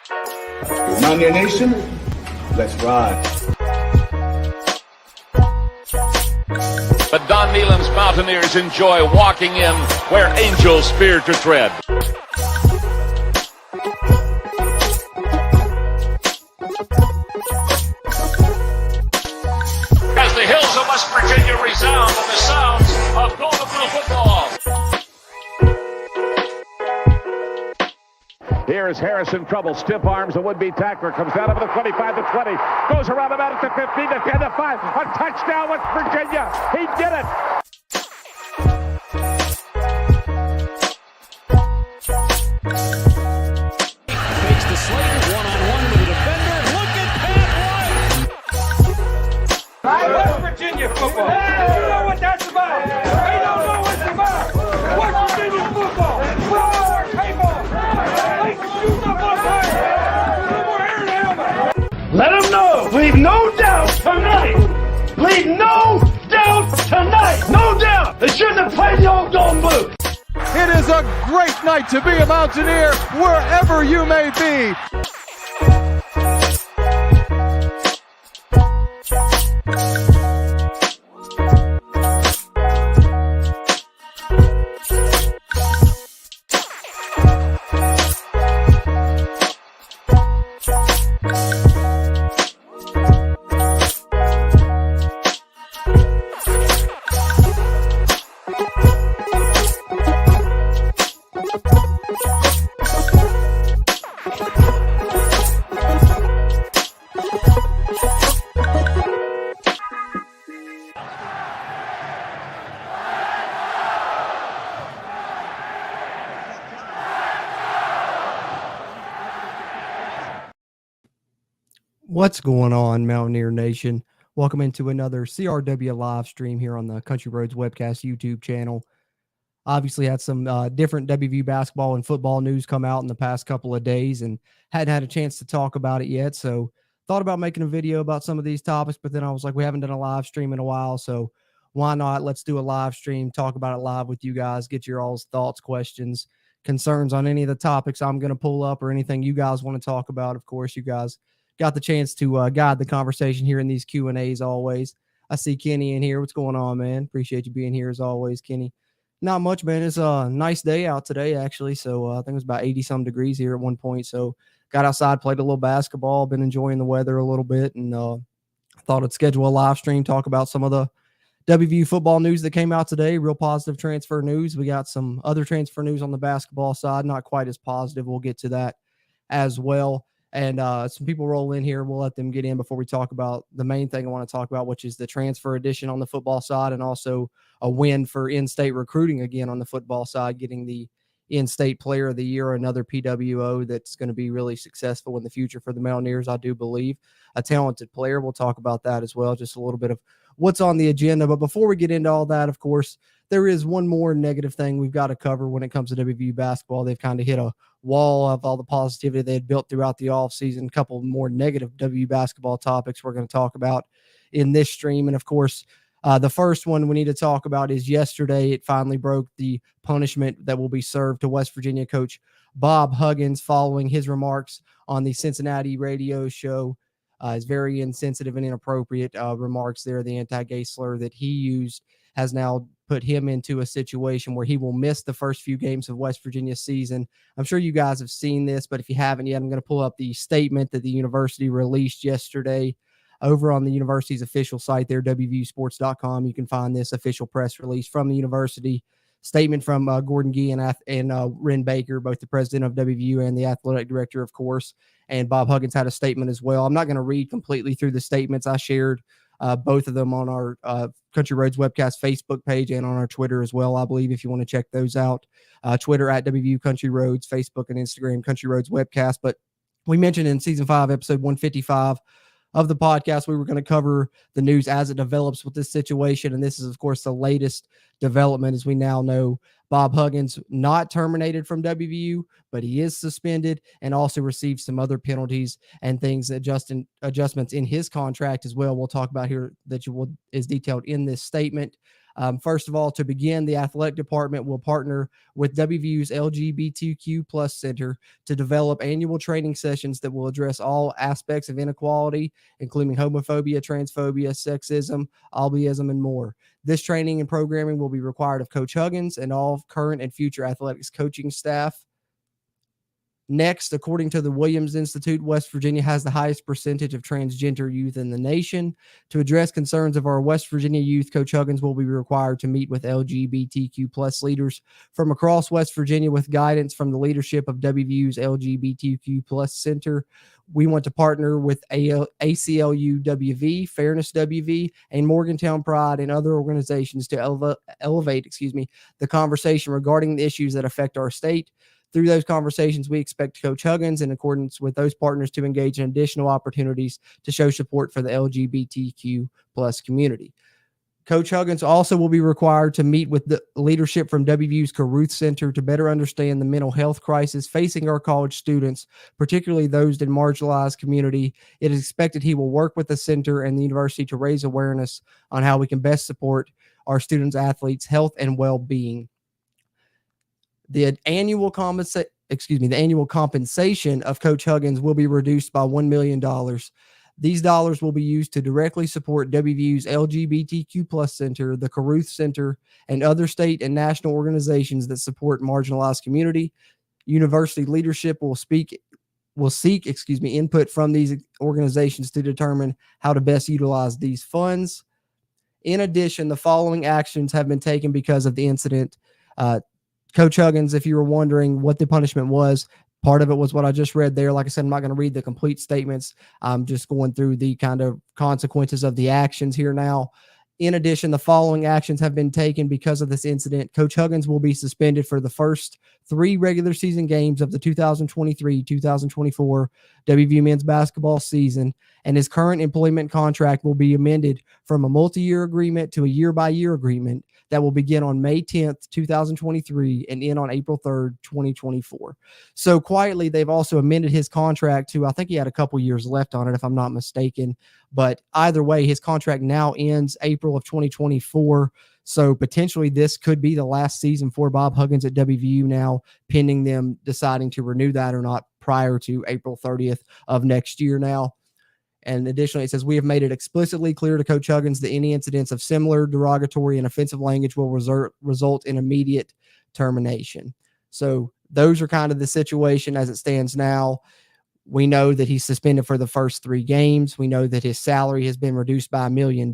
Mountaineer Nation, let's ride. But Don Nealon's Mountaineers enjoy walking in where angels fear to tread. As the hills of West Virginia resound with the sounds of Golden Blue football. Here is Harris in trouble. Stiff arms, the would-be tackler. Comes down over the 25 to 20. Goes around about at the 15 to 10 to 5. A touchdown, West Virginia. He did it. Takes the Slater one-on-one with the defender. Look at Pat White. West Virginia football. Hey, you know what that's about. They don't know what it's about. West Virginia football. Football, people. Let them know. Leave no doubt tonight. Leave no doubt tonight. No doubt. They shouldn't have played the old Golden Blue. It is a great night to be a Mountaineer wherever you may be. What's going on, Mountaineer Nation? Welcome into another CRW live stream here on the Country Roads Webcast YouTube channel. Obviously had some different WVU basketball and football news come out in the past couple of days and hadn't had a chance to talk about it yet. So thought about making a video about some of these topics, but then I was like, we haven't done a live stream in a while. So why not? Let's do a live stream, talk about it live with you guys, get your all's thoughts, questions, concerns on any of the topics I'm going to pull up or anything you guys want to talk about. Of course, you guys got the chance to guide the conversation here in these Q&As always. I see Kenny in here. What's going on, man? Appreciate you being here as always, Kenny. Not much, man. It's a nice day out today, actually. So I think it was about 80-some degrees here at one point. So got outside, played a little basketball, been enjoying the weather a little bit, and thought I'd schedule a live stream, talk about some of the WVU football news that came out today. Real positive transfer news. We got some other transfer news on the basketball side, not quite as positive. We'll get to that as well. And some people roll in here. We'll let them get in before we talk about the main thing I want to talk about, which is the transfer edition on the football side and also a win for in-state recruiting again on the football side, getting the in-state player of the year, another PWO that's going to be really successful in the future for the Mountaineers, I do believe. A talented player. We'll talk about that as well, just a little bit of what's on the agenda. But before we get into all that, of course, there is one more negative thing we've got to cover when it comes to WVU basketball. They've kind of hit a wall of all the positivity they had built throughout the offseason. A couple more negative WVU basketball topics we're going to talk about in this stream. And, of course, the first one we need to talk about is yesterday it finally broke, the punishment that will be served to West Virginia coach Bob Huggins following his remarks on the Cincinnati radio show. His very insensitive and inappropriate remarks there. The anti-gay slur that he used has now put him into a situation where he will miss the first few games of West Virginia's season. I'm sure you guys have seen this, but if you haven't yet, I'm going to pull up the statement that the university released yesterday over on the university's official site there, WVUsports.com. You can find this official press release from the university. Statement from Gordon Gee and Ren Baker, both the president of WVU and the athletic director, of course. And Bob Huggins had a statement as well. I'm not going to read completely through the statements. I shared both of them on our Country Roads Webcast Facebook page and on our Twitter as well, I believe, if you want to check those out. Twitter at WVU Country Roads, Facebook and Instagram Country Roads Webcast. But we mentioned in Season 5, Episode 155 of the podcast, we were going to cover the news as it develops with this situation. And this is, of course, the latest development. As we now know, Bob Huggins not terminated from WVU, but he is suspended and also received some other penalties and things, adjustments in his contract as well. We'll talk about here is detailed in this statement. First of all, to begin, the athletic department will partner with WVU's LGBTQ plus center to develop annual training sessions that will address all aspects of inequality, including homophobia, transphobia, sexism, albinism, and more. This training and programming will be required of Coach Huggins and all current and future athletics coaching staff. Next, according to the Williams Institute, West Virginia has the highest percentage of transgender youth in the nation. To address concerns of our West Virginia youth, Coach Huggins will be required to meet with LGBTQ plus leaders from across West Virginia with guidance from the leadership of WVU's LGBTQ plus center. We want to partner with ACLU WV, Fairness WV, and Morgantown Pride and other organizations to elevate the conversation regarding the issues that affect our state. Through those conversations, we expect Coach Huggins, in accordance with those partners, to engage in additional opportunities to show support for the LGBTQ plus community. Coach Huggins also will be required to meet with the leadership from WVU's Caruth Center to better understand the mental health crisis facing our college students, particularly those in marginalized community. It is expected he will work with the center and the university to raise awareness on how we can best support our students' athletes' health and well-being. The annual compensation of Coach Huggins will be reduced by $1 million. These dollars will be used to directly support WVU's LGBTQ plus center, the Caruth Center, and other state and national organizations that support marginalized community. University leadership will seek input from these organizations to determine how to best utilize these funds. In addition, the following actions have been taken because of the incident. Coach Huggins, if you were wondering what the punishment was, part of it was what I just read there. Like I said, I'm not going to read the complete statements. I'm just going through the kind of consequences of the actions here now. In addition, the following actions have been taken because of this incident. Coach Huggins will be suspended for the first 3 regular season games of the 2023-2024 WVU men's basketball season, and his current employment contract will be amended from a multi-year agreement to a year-by-year agreement that will begin on May 10th, 2023 and end on April 3rd, 2024. So quietly, they've also amended his contract to, I think he had a couple years left on it, if I'm not mistaken. But either way, his contract now ends April of 2024. So potentially this could be the last season for Bob Huggins at WVU now, pending them deciding to renew that or not prior to April 30th of next year now. And additionally, it says, we have made it explicitly clear to Coach Huggins that any incidents of similar derogatory and offensive language will result in immediate termination. So those are kind of the situation as it stands now. We know that he's suspended for the first 3 games. We know that his salary has been reduced by $1 million.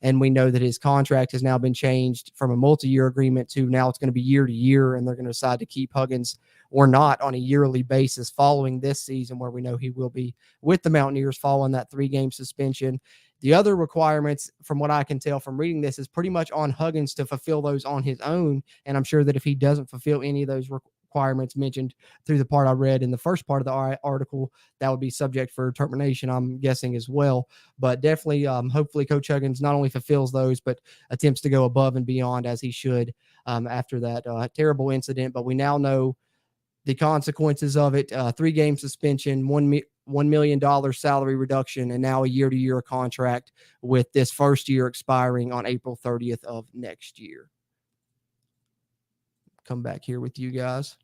And we know that his contract has now been changed from a multi-year agreement to now it's going to be year to year. And they're going to decide to keep Huggins or not on a yearly basis following this season, where we know he will be with the Mountaineers following that 3-game suspension. The other requirements, from what I can tell from reading this, is pretty much on Huggins to fulfill those on his own. And I'm sure that if he doesn't fulfill any of those requirements mentioned through the part I read in the first part of the article, that would be subject for termination, I'm guessing, as well. But definitely, hopefully Coach Huggins not only fulfills those, but attempts to go above and beyond as he should after that terrible incident. But we now know the consequences of it: 3-game suspension, $1 million salary reduction, and now a year-to-year contract, with this first year expiring on April 30th of next year. Come back here with you guys.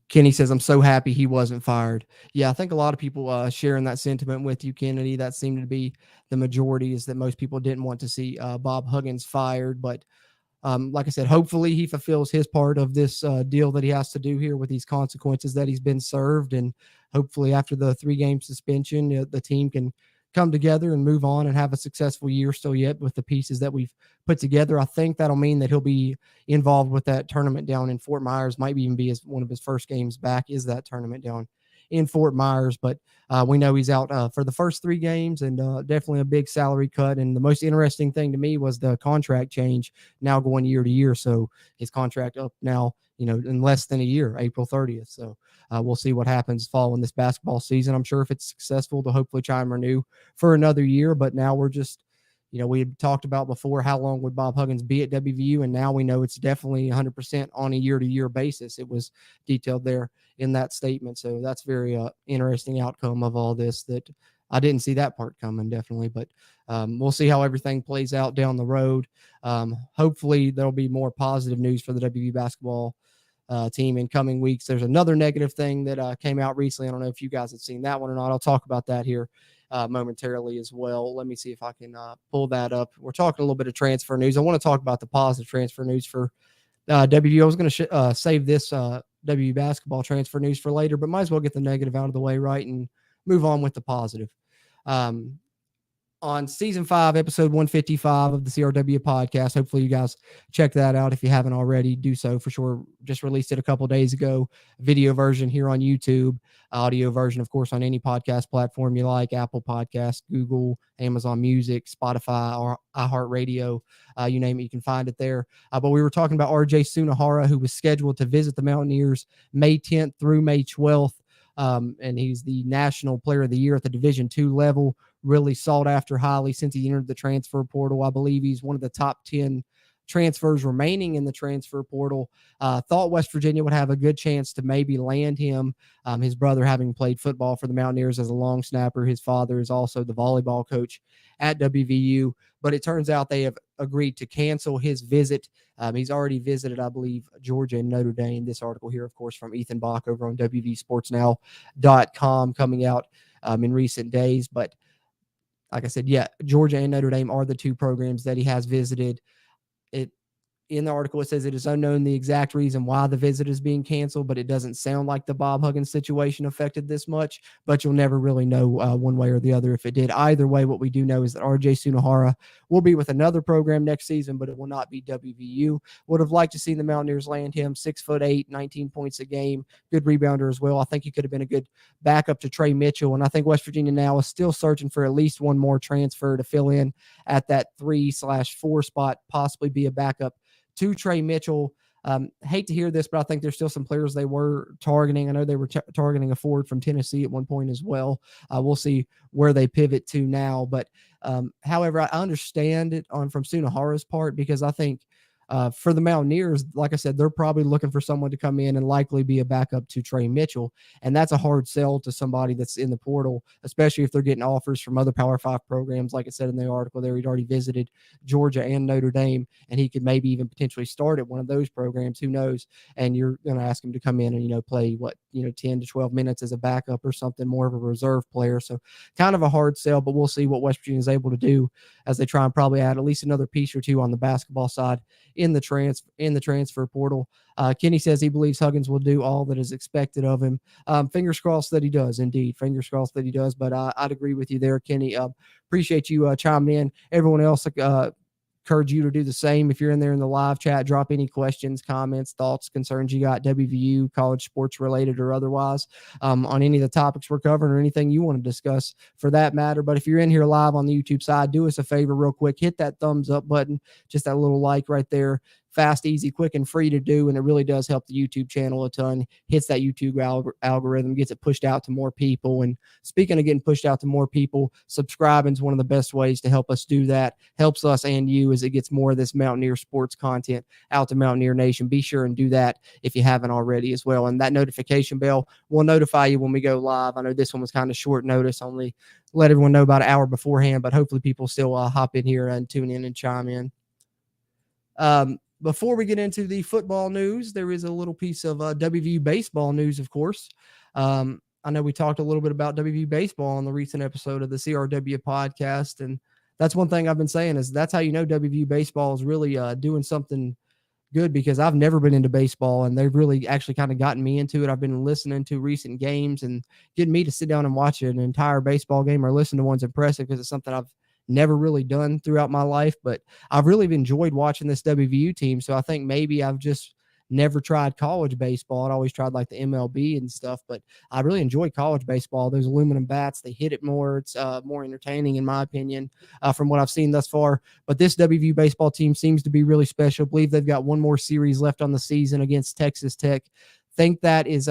Kenny says, I'm so happy he wasn't fired. Yeah, I think a lot of people sharing that sentiment with you, Kennedy. That seemed to be the majority, is that most people didn't want to see Bob Huggins fired. But like I said, hopefully he fulfills his part of this deal that he has to do here with these consequences that he's been served. And hopefully after the 3-game suspension, the team can come together and move on and have a successful year still yet with the pieces that we've put together. I think that'll mean that he'll be involved with that tournament down in Fort Myers. Might even be one of his first games back is that tournament down in Fort Myers. But we know he's out for the first 3 games, and definitely a big salary cut. And the most interesting thing to me was the contract change now going year to year. So his contract up now, in less than a year, April 30th. So we'll see what happens following this basketball season. I'm sure if it's successful, to hopefully try and renew for another year. But now we're just, we had talked about before how long would Bob Huggins be at WVU, and now we know it's definitely 100% on a year-to-year basis. It was detailed there in that statement. So that's very interesting outcome of all this that I didn't see that part coming, definitely. But we'll see how everything plays out down the road. Hopefully there'll be more positive news for the WVU basketball team in coming weeks. There's another negative thing that came out recently. I don't know if you guys have seen that one or not. I'll talk about that here momentarily as well. Let me see if I can pull that up. We're talking a little bit of transfer news. I want to talk about the positive transfer news for WVU. I was going to save this WVU basketball transfer news for later, but might as well get the negative out of the way, right, and move on with the positive. On season 5, episode 155 of the CRW podcast. Hopefully you guys check that out. If you haven't already, do so for sure. Just released it a couple days ago. Video version here on YouTube, audio version, of course, on any podcast platform you like, Apple Podcasts, Google, Amazon Music, Spotify, or iHeartRadio. You name it, you can find it there. But we were talking about RJ Sunahara, who was scheduled to visit the Mountaineers May 10th through May 12th. And he's the National Player of the Year at the Division II level, really sought after highly since he entered the transfer portal. I believe he's one of the top 10 transfers remaining in the transfer portal. Thought West Virginia would have a good chance to maybe land him. His brother having played football for the Mountaineers as a long snapper. His father is also the volleyball coach at WVU, but it turns out they have agreed to cancel his visit. He's already visited, I believe, Georgia and Notre Dame. This article here, of course, from Ethan Bach over on WVSportsNow.com coming out in recent days. But like I said, yeah, Georgia and Notre Dame are the two programs that he has visited. In the article, it says it is unknown the exact reason why the visit is being canceled, but it doesn't sound like the Bob Huggins situation affected this much, but you'll never really know one way or the other if it did. Either way, what we do know is that RJ Sunahara will be with another program next season, but it will not be WVU. Would have liked to see the Mountaineers land him. 6'8", 19 points a game, good rebounder as well. I think he could have been a good backup to Trey Mitchell, and I think West Virginia now is still searching for at least one more transfer to fill in at that 3/4 spot, possibly be a backup to Trey Mitchell. Hate to hear this, but I think there's still some players they were targeting. I know they were targeting a forward from Tennessee at one point as well. We'll see where they pivot to now. But however, I understand it from Sunahara's part, because I think for the Mountaineers, like I said, they're probably looking for someone to come in and likely be a backup to Trey Mitchell. And that's a hard sell to somebody that's in the portal, especially if they're getting offers from other Power 5 programs. Like I said in the article there, he'd already visited Georgia and Notre Dame, and he could maybe even potentially start at one of those programs. Who knows? And you're going to ask him to come in and, play 10 to 12 minutes as a backup or something, more of a reserve player. So kind of a hard sell, but we'll see what West Virginia is able to do as they try and probably add at least another piece or two on the basketball side in the transfer portal. Kenny says he believes Huggins will do all that is expected of him. Fingers crossed that he does, indeed. Fingers crossed that he does, but I'd agree with you there, Kenny. Appreciate you chiming in. Everyone else, encourage you to do the same. If you're in there in the live chat, drop any questions, comments, thoughts, concerns you got, WVU, college sports related or otherwise, on any of the topics we're covering or anything you want to discuss for that matter. But if you're in here live on the YouTube side, do us a favor real quick, hit that thumbs up button, just that little like right there. Fast, easy, quick, and free to do, and it really does help the YouTube channel a ton. Hits that YouTube algorithm, gets it pushed out to more people. And speaking of getting pushed out to more people, subscribing is one of the best ways to help us do that. Helps us and you as it gets more of this Mountaineer sports content out to Mountaineer Nation. Be sure and do that if you haven't already as well. And that notification bell will notify you when we go live. I know this one was kind of short notice, only let everyone know about an hour beforehand, but hopefully people still hop in here and tune in and chime in. Before we get into the football news, there is a little piece of WVU baseball news, of course. I know we talked a little bit about WVU baseball on the recent episode of the CRW podcast, and that's one thing I've been saying is that's how you know WVU baseball is really doing something good, because I've never been into baseball, and they've really actually kind of gotten me into it. I've been listening to recent games and getting me to sit down and watch an entire baseball game or listen to one's impressive, because it's something I've never really done throughout my life, but I've really enjoyed watching this WVU team. So I think maybe I've just never tried college baseball. I'd always tried like the MLB and stuff, but I really enjoy college baseball. Those aluminum bats, they hit it more. It's more entertaining in my opinion, from what I've seen thus far. But this WVU baseball team seems to be really special. I believe they've got one more series left on the season against Texas Tech. Think that is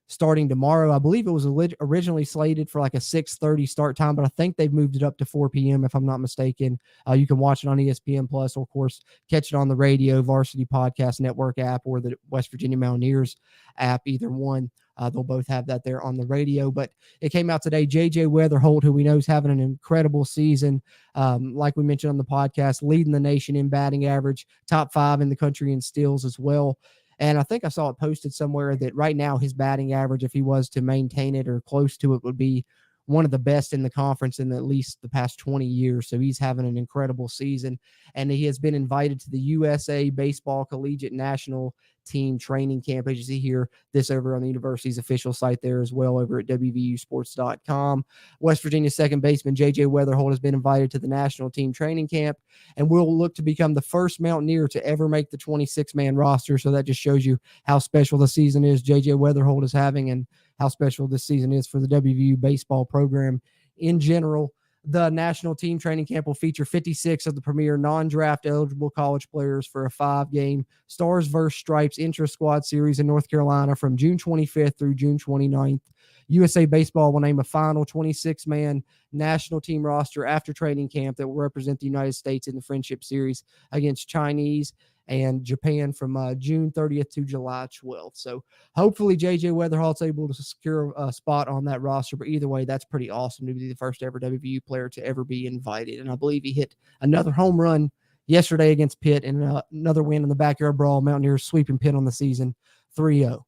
starting tomorrow. I believe it was originally slated for like a 6:30 start time, but I think they've moved it up to 4 p.m. if I'm not mistaken. You can watch it on ESPN Plus, or of course, catch it on the radio, Varsity Podcast Network app, or the West Virginia Mountaineers app, either one. They'll both have that there on the radio. But it came out today. J.J. Weatherholt, who we know is having an incredible season, like we mentioned on the podcast, leading the nation in batting average, top 5 in the country in steals as well. And I think I saw it posted somewhere that right now his batting average, if he was to maintain it or close to it, would be one of the best in the conference in at least the past 20 years. So he's having an incredible season. And he has been invited to the USA Baseball Collegiate National Team Training Camp, as you see here, this over on the university's official site there as well, over at WVUsports.com. West Virginia second baseman J.J. Weatherholt has been invited to the National Team Training Camp and will look to become the first Mountaineer to ever make the 26-man roster. So that just shows you how special the season is J.J. Weatherholt is having, and how special this season is for the WVU baseball program in general. The National Team Training Camp will feature 56 of the premier non-draft eligible college players for a 5-game Stars vs. Stripes intra-squad series in North Carolina from June 25th through June 29th. USA Baseball will name a final 26-man national team roster after training camp that will represent the United States in the Friendship Series against Chinese and Japan from June 30th to July 12th. So hopefully J.J. Weatherholt's able to secure a spot on that roster. But either way, that's pretty awesome to be the first ever WVU player to ever be invited. And I believe he hit another home run yesterday against Pitt, and another win in the backyard brawl. Mountaineers sweeping Pitt on the season 3-0.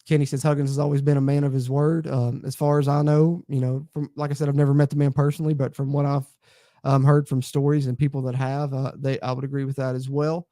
Kenny says Huggins has always been a man of his word. As far as I know, from, like I said, I've never met the man personally, but from what I've heard from stories and people that have, I would agree with that as well.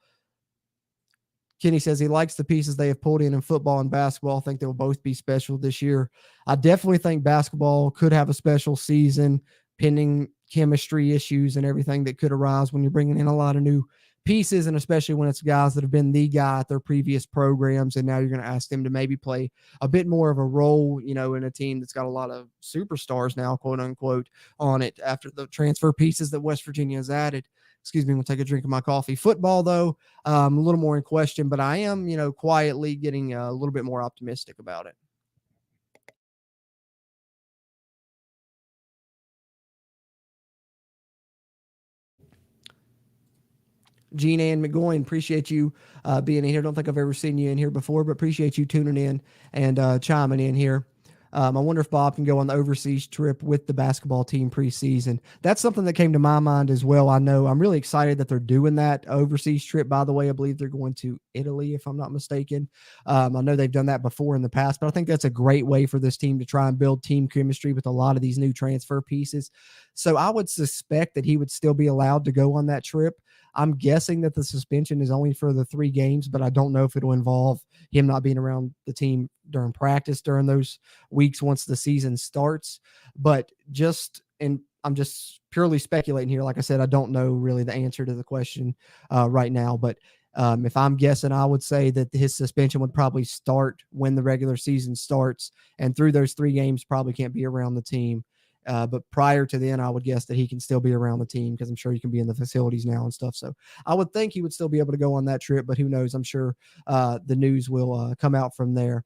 Kenny says he likes the pieces they have pulled in football and basketball. I think they will both be special this year. I definitely think basketball could have a special season, pending chemistry issues and everything that could arise when you're bringing in a lot of new pieces, and especially when it's guys that have been the guy at their previous programs, and now you're going to ask them to maybe play a bit more of a role, in a team that's got a lot of superstars now, quote unquote, on it after the transfer pieces that West Virginia has added. Excuse me, we'll take a drink of my coffee. Football, though, a little more in question, but I am, quietly getting a little bit more optimistic about it. Gene Ann McGoyan, appreciate you being in here. Don't think I've ever seen you in here before, but appreciate you tuning in and chiming in here. I wonder if Bob can go on the overseas trip with the basketball team preseason. That's something that came to my mind as well. I know I'm really excited that they're doing that overseas trip. By the way, I believe they're going to Italy, if I'm not mistaken. I know they've done that before in the past, but I think that's a great way for this team to try and build team chemistry with a lot of these new transfer pieces. So I would suspect that he would still be allowed to go on that trip. I'm guessing that the suspension is only for the 3 games, but I don't know if it'll involve him not being around the team during practice during those weeks once the season starts. But I'm just purely speculating here. Like I said, I don't know really the answer to the question right now, but if I'm guessing, I would say that his suspension would probably start when the regular season starts, and through those 3 games probably can't be around the team. But prior to then, I would guess that he can still be around the team, because I'm sure he can be in the facilities now and stuff. So I would think he would still be able to go on that trip, but who knows? I'm sure the news will come out from there.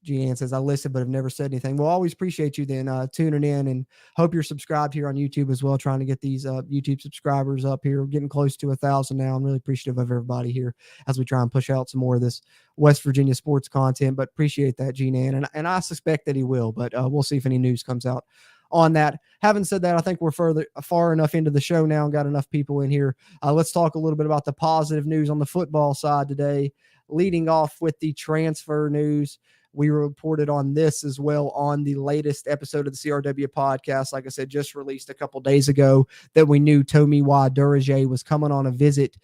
Gian says, I listened, but have never said anything. Well, always appreciate you then tuning in, and hope you're subscribed here on YouTube as well, trying to get these YouTube subscribers up here. We're getting close to 1,000 now. I'm really appreciative of everybody here as we try and push out some more of this West Virginia sports content, but appreciate that, Gian. And I suspect that he will, but we'll see if any news comes out on that. Having said that, I think we're far enough into the show now and got enough people in here. Let's talk a little bit about the positive news on the football side today, leading off with the transfer news. We reported on this as well on the latest episode of the CRW podcast. Like I said, just released a couple days ago, that we knew Tomiwa Durojaiye was coming on a visit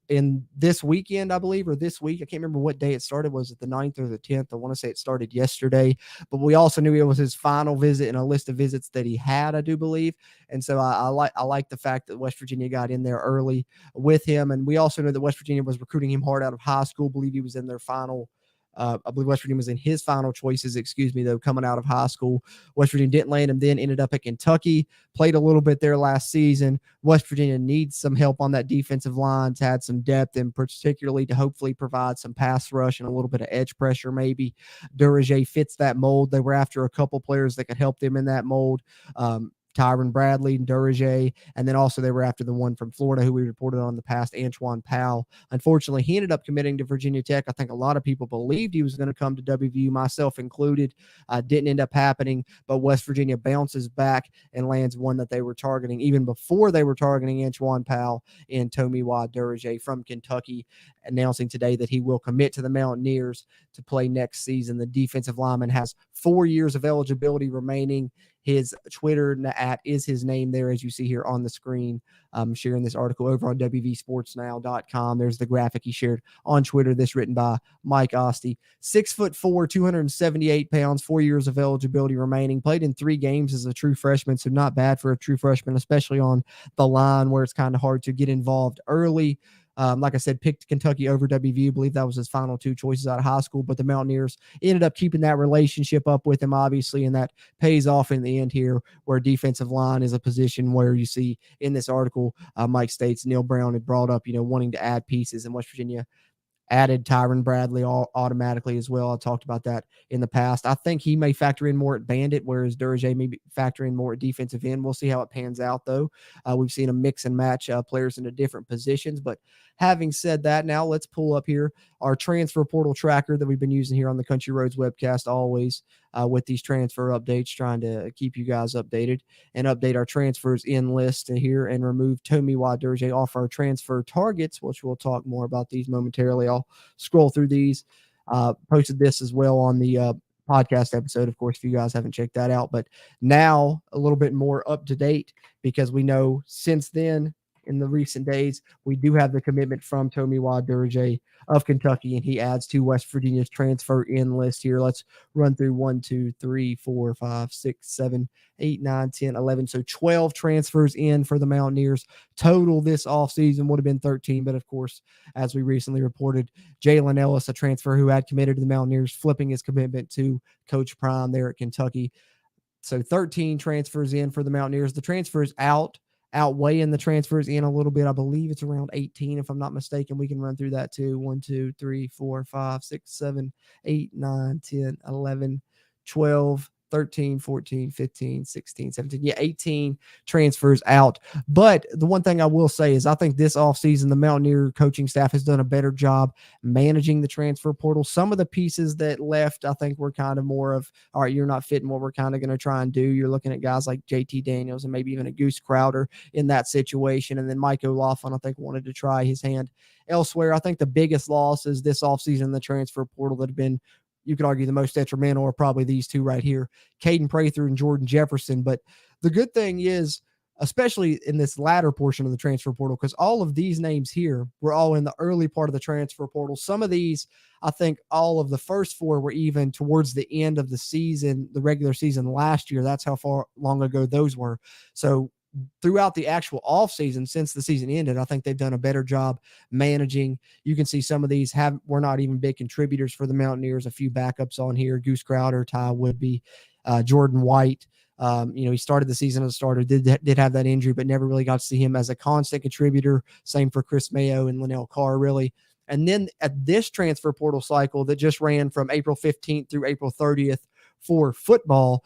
in this weekend, I believe, or this week. I can't remember what day it started. Was it the 9th or the 10th? I want to say it started yesterday, but we also knew it was his final visit in a list of visits that he had, I do believe. And so I like the fact that West Virginia got in there early with him. And we also know that West Virginia was recruiting him hard out of high school. I believe he was in their final I believe West Virginia was in his final choices, though, coming out of high school. West Virginia didn't land him then, ended up at Kentucky, played a little bit there last season. West Virginia needs some help on that defensive line to add some depth and particularly to hopefully provide some pass rush and a little bit of edge pressure maybe. Durojaiye fits that mold. They were after a couple players that could help them in that mold. Tyron Bradley and Durojaiye, and then also they were after the one from Florida who we reported on in the past, Antoine Powell. Unfortunately, he ended up committing to Virginia Tech. I think a lot of people believed he was going to come to WVU, myself included. Didn't end up happening, but West Virginia bounces back and lands one that they were targeting even before they were targeting Antoine Powell and Tomiwa Durojaiye from Kentucky, announcing today that he will commit to the Mountaineers to play next season. The defensive lineman has 4 years of eligibility remaining. His Twitter @ is his name there, as you see here on the screen. I'm sharing this article over on WVSportsNow.com. There's the graphic he shared on Twitter. This written by Mike Oste. 6'4", 278 pounds, 4 years of eligibility remaining. Played in 3 games as a true freshman, so not bad for a true freshman, especially on the line where it's kind of hard to get involved early. Like I said, picked Kentucky over WVU. I believe that was his final 2 choices out of high school, but the Mountaineers ended up keeping that relationship up with him, obviously, and that pays off in the end here, where defensive line is a position where you see in this article, Mike states Neil Brown had brought up, wanting to add pieces, and West Virginia added Tyron Bradley automatically as well. I talked about that in the past. I think he may factor in more at Bandit, whereas Durojaiye may factor in more at defensive end. We'll see how it pans out, though. We've seen him mix and match players into different positions. But having said that, now let's pull up here our transfer portal tracker that we've been using here on the Country Roads webcast always with these transfer updates, trying to keep you guys updated and update our transfers in list here and remove Tomiwa Durojaiye off our transfer targets, which we'll talk more about these momentarily. I'll scroll through these. Posted this as well on the podcast episode, of course, if you guys haven't checked that out. But now a little bit more up to date, because we know since then, in the recent days, we do have the commitment from Tomiwa Durojaiye of Kentucky, and he adds to West Virginia's transfer in list here. Let's run through 1, 2, 3, 4, 5, 6, 7, 8, 9, 10, 11. So 12 transfers in for the Mountaineers. Total this offseason would have been 13, but of course, as we recently reported, Jalen Ellis, a transfer who had committed to the Mountaineers, flipping his commitment to Coach Prime there at Kentucky. So 13 transfers in for the Mountaineers. The transfers outweighing the transfers in a little bit. I believe it's around 18, if I'm not mistaken. We can run through that too. 1, 2, 3, 4, 5, 6, 7, 8, 9, 10, 11, 12, 13, 14, 15, 16, 17. Yeah, 18 transfers out. But the one thing I will say is I think this offseason, the Mountaineer coaching staff has done a better job managing the transfer portal. Some of the pieces that left, I think, were kind of more of, all right, you're not fitting what we're kind of going to try and do. You're looking at guys like JT Daniels and maybe even a Goose Crowder in that situation. And then Mike O'Laughlin, I think, wanted to try his hand elsewhere. I think the biggest loss is this offseason in the transfer portal that have been, you could argue, the most detrimental are probably these two right here, Caden Prather and Jordan Jefferson. But the good thing is, especially in this latter portion of the transfer portal, because all of these names here were all in the early part of the transfer portal. Some of these, I think all of the first 4 were even towards the end of the season, the regular season last year. That's how far long ago those were. So throughout the actual off season, since the season ended, I think they've done a better job managing. You can see some of these were not even big contributors for the Mountaineers. A few backups on here: Goose Crowder, Ty Woodby, Jordan White. He started the season as a starter, did have that injury, but never really got to see him as a constant contributor. Same for Chris Mayo and Linnell Carr, really. And then at this transfer portal cycle that just ran from April 15th through April 30th, for football,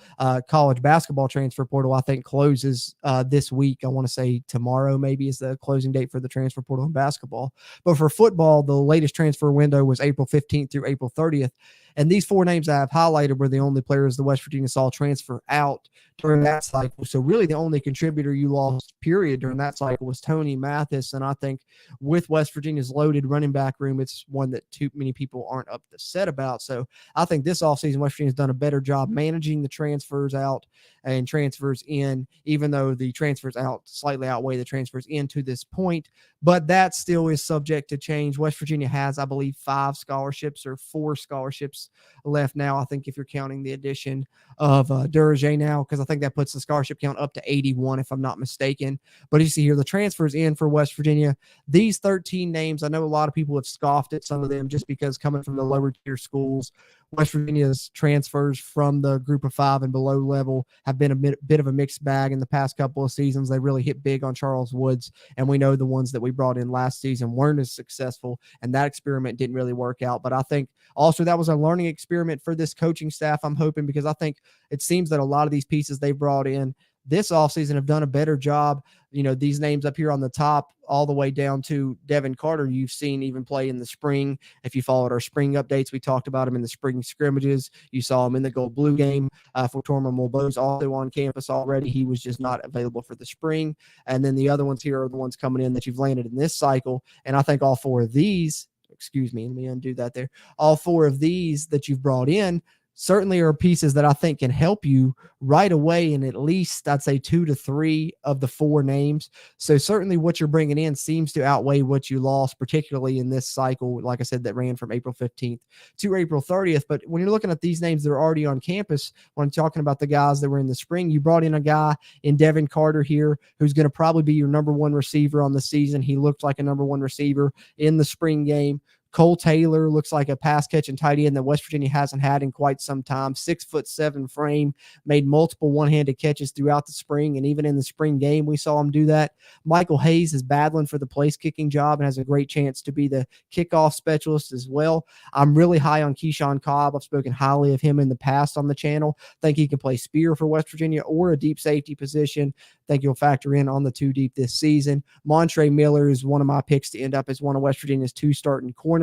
college basketball transfer portal, I think, closes this week. I want to say tomorrow maybe is the closing date for the transfer portal in basketball. But for football, the latest transfer window was April 15th through April 30th. And these 4 names I have highlighted were the only players the West Virginia saw transfer out during that cycle. So really the only contributor you lost, period, during that cycle was Tony Mathis. And I think with West Virginia's loaded running back room, it's one that too many people aren't upset about. So I think this offseason, West Virginia's done a better job managing the transfers out and transfers in, even though the transfers out slightly outweigh the transfers in to this point. But that still is subject to change. West Virginia has, I believe, 5 scholarships or 4 scholarships left now. I think if you're counting the addition of Durojaiye now, because I think that puts the scholarship count up to 81, if I'm not mistaken. But you see here, the transfers in for West Virginia, these 13 names, I know a lot of people have scoffed at some of them just because coming from the lower tier schools, West Virginia's transfers from the group of 5 and below level have been a bit of a mixed bag in the past couple of seasons. They really hit big on Charles Woods, and we know the ones that we brought in last season weren't as successful, and that experiment didn't really work out. But I think also that was a learning experiment for this coaching staff, I'm hoping, because I think it seems that a lot of these pieces they brought in this offseason have done a better job. You know, these names up here on the top, all the way down to Devin Carter, you've seen even play in the spring. If you followed our spring updates, we talked about him in the spring scrimmages. You saw him in the Gold Blue game for Tomiwa. Bo's also on campus already. He was just not available for the spring. And then the other ones here are the ones coming in that you've landed in this cycle. And I think all 4 of these, excuse me, let me undo that there. All 4 of these that you've brought in certainly are pieces that I think can help you right away in at least, I'd say, 2 to 3 of the 4 names. So certainly what you're bringing in seems to outweigh what you lost, particularly in this cycle, like I said, that ran from April 15th to April 30th. But when you're looking at these names that are already on campus, when I'm talking about the guys that were in the spring, you brought in a guy in Devin Carter here who's going to probably be your number 1 receiver on the season. He looked like a number 1 receiver in the spring game. Cole Taylor looks like a pass catching tight end that West Virginia hasn't had in quite some time. 6'7" frame, made multiple one-handed catches throughout the spring, and even in the spring game, we saw him do that. Michael Hayes is battling for the place kicking job and has a great chance to be the kickoff specialist as well. I'm really high on Keyshawn Cobb. I've spoken highly of him in the past on the channel. Think he can play spear for West Virginia or a deep safety position. Think he'll factor in on the 2 deep this season. Montre Miller is one of my picks to end up as one of West Virginia's 2 starting corners.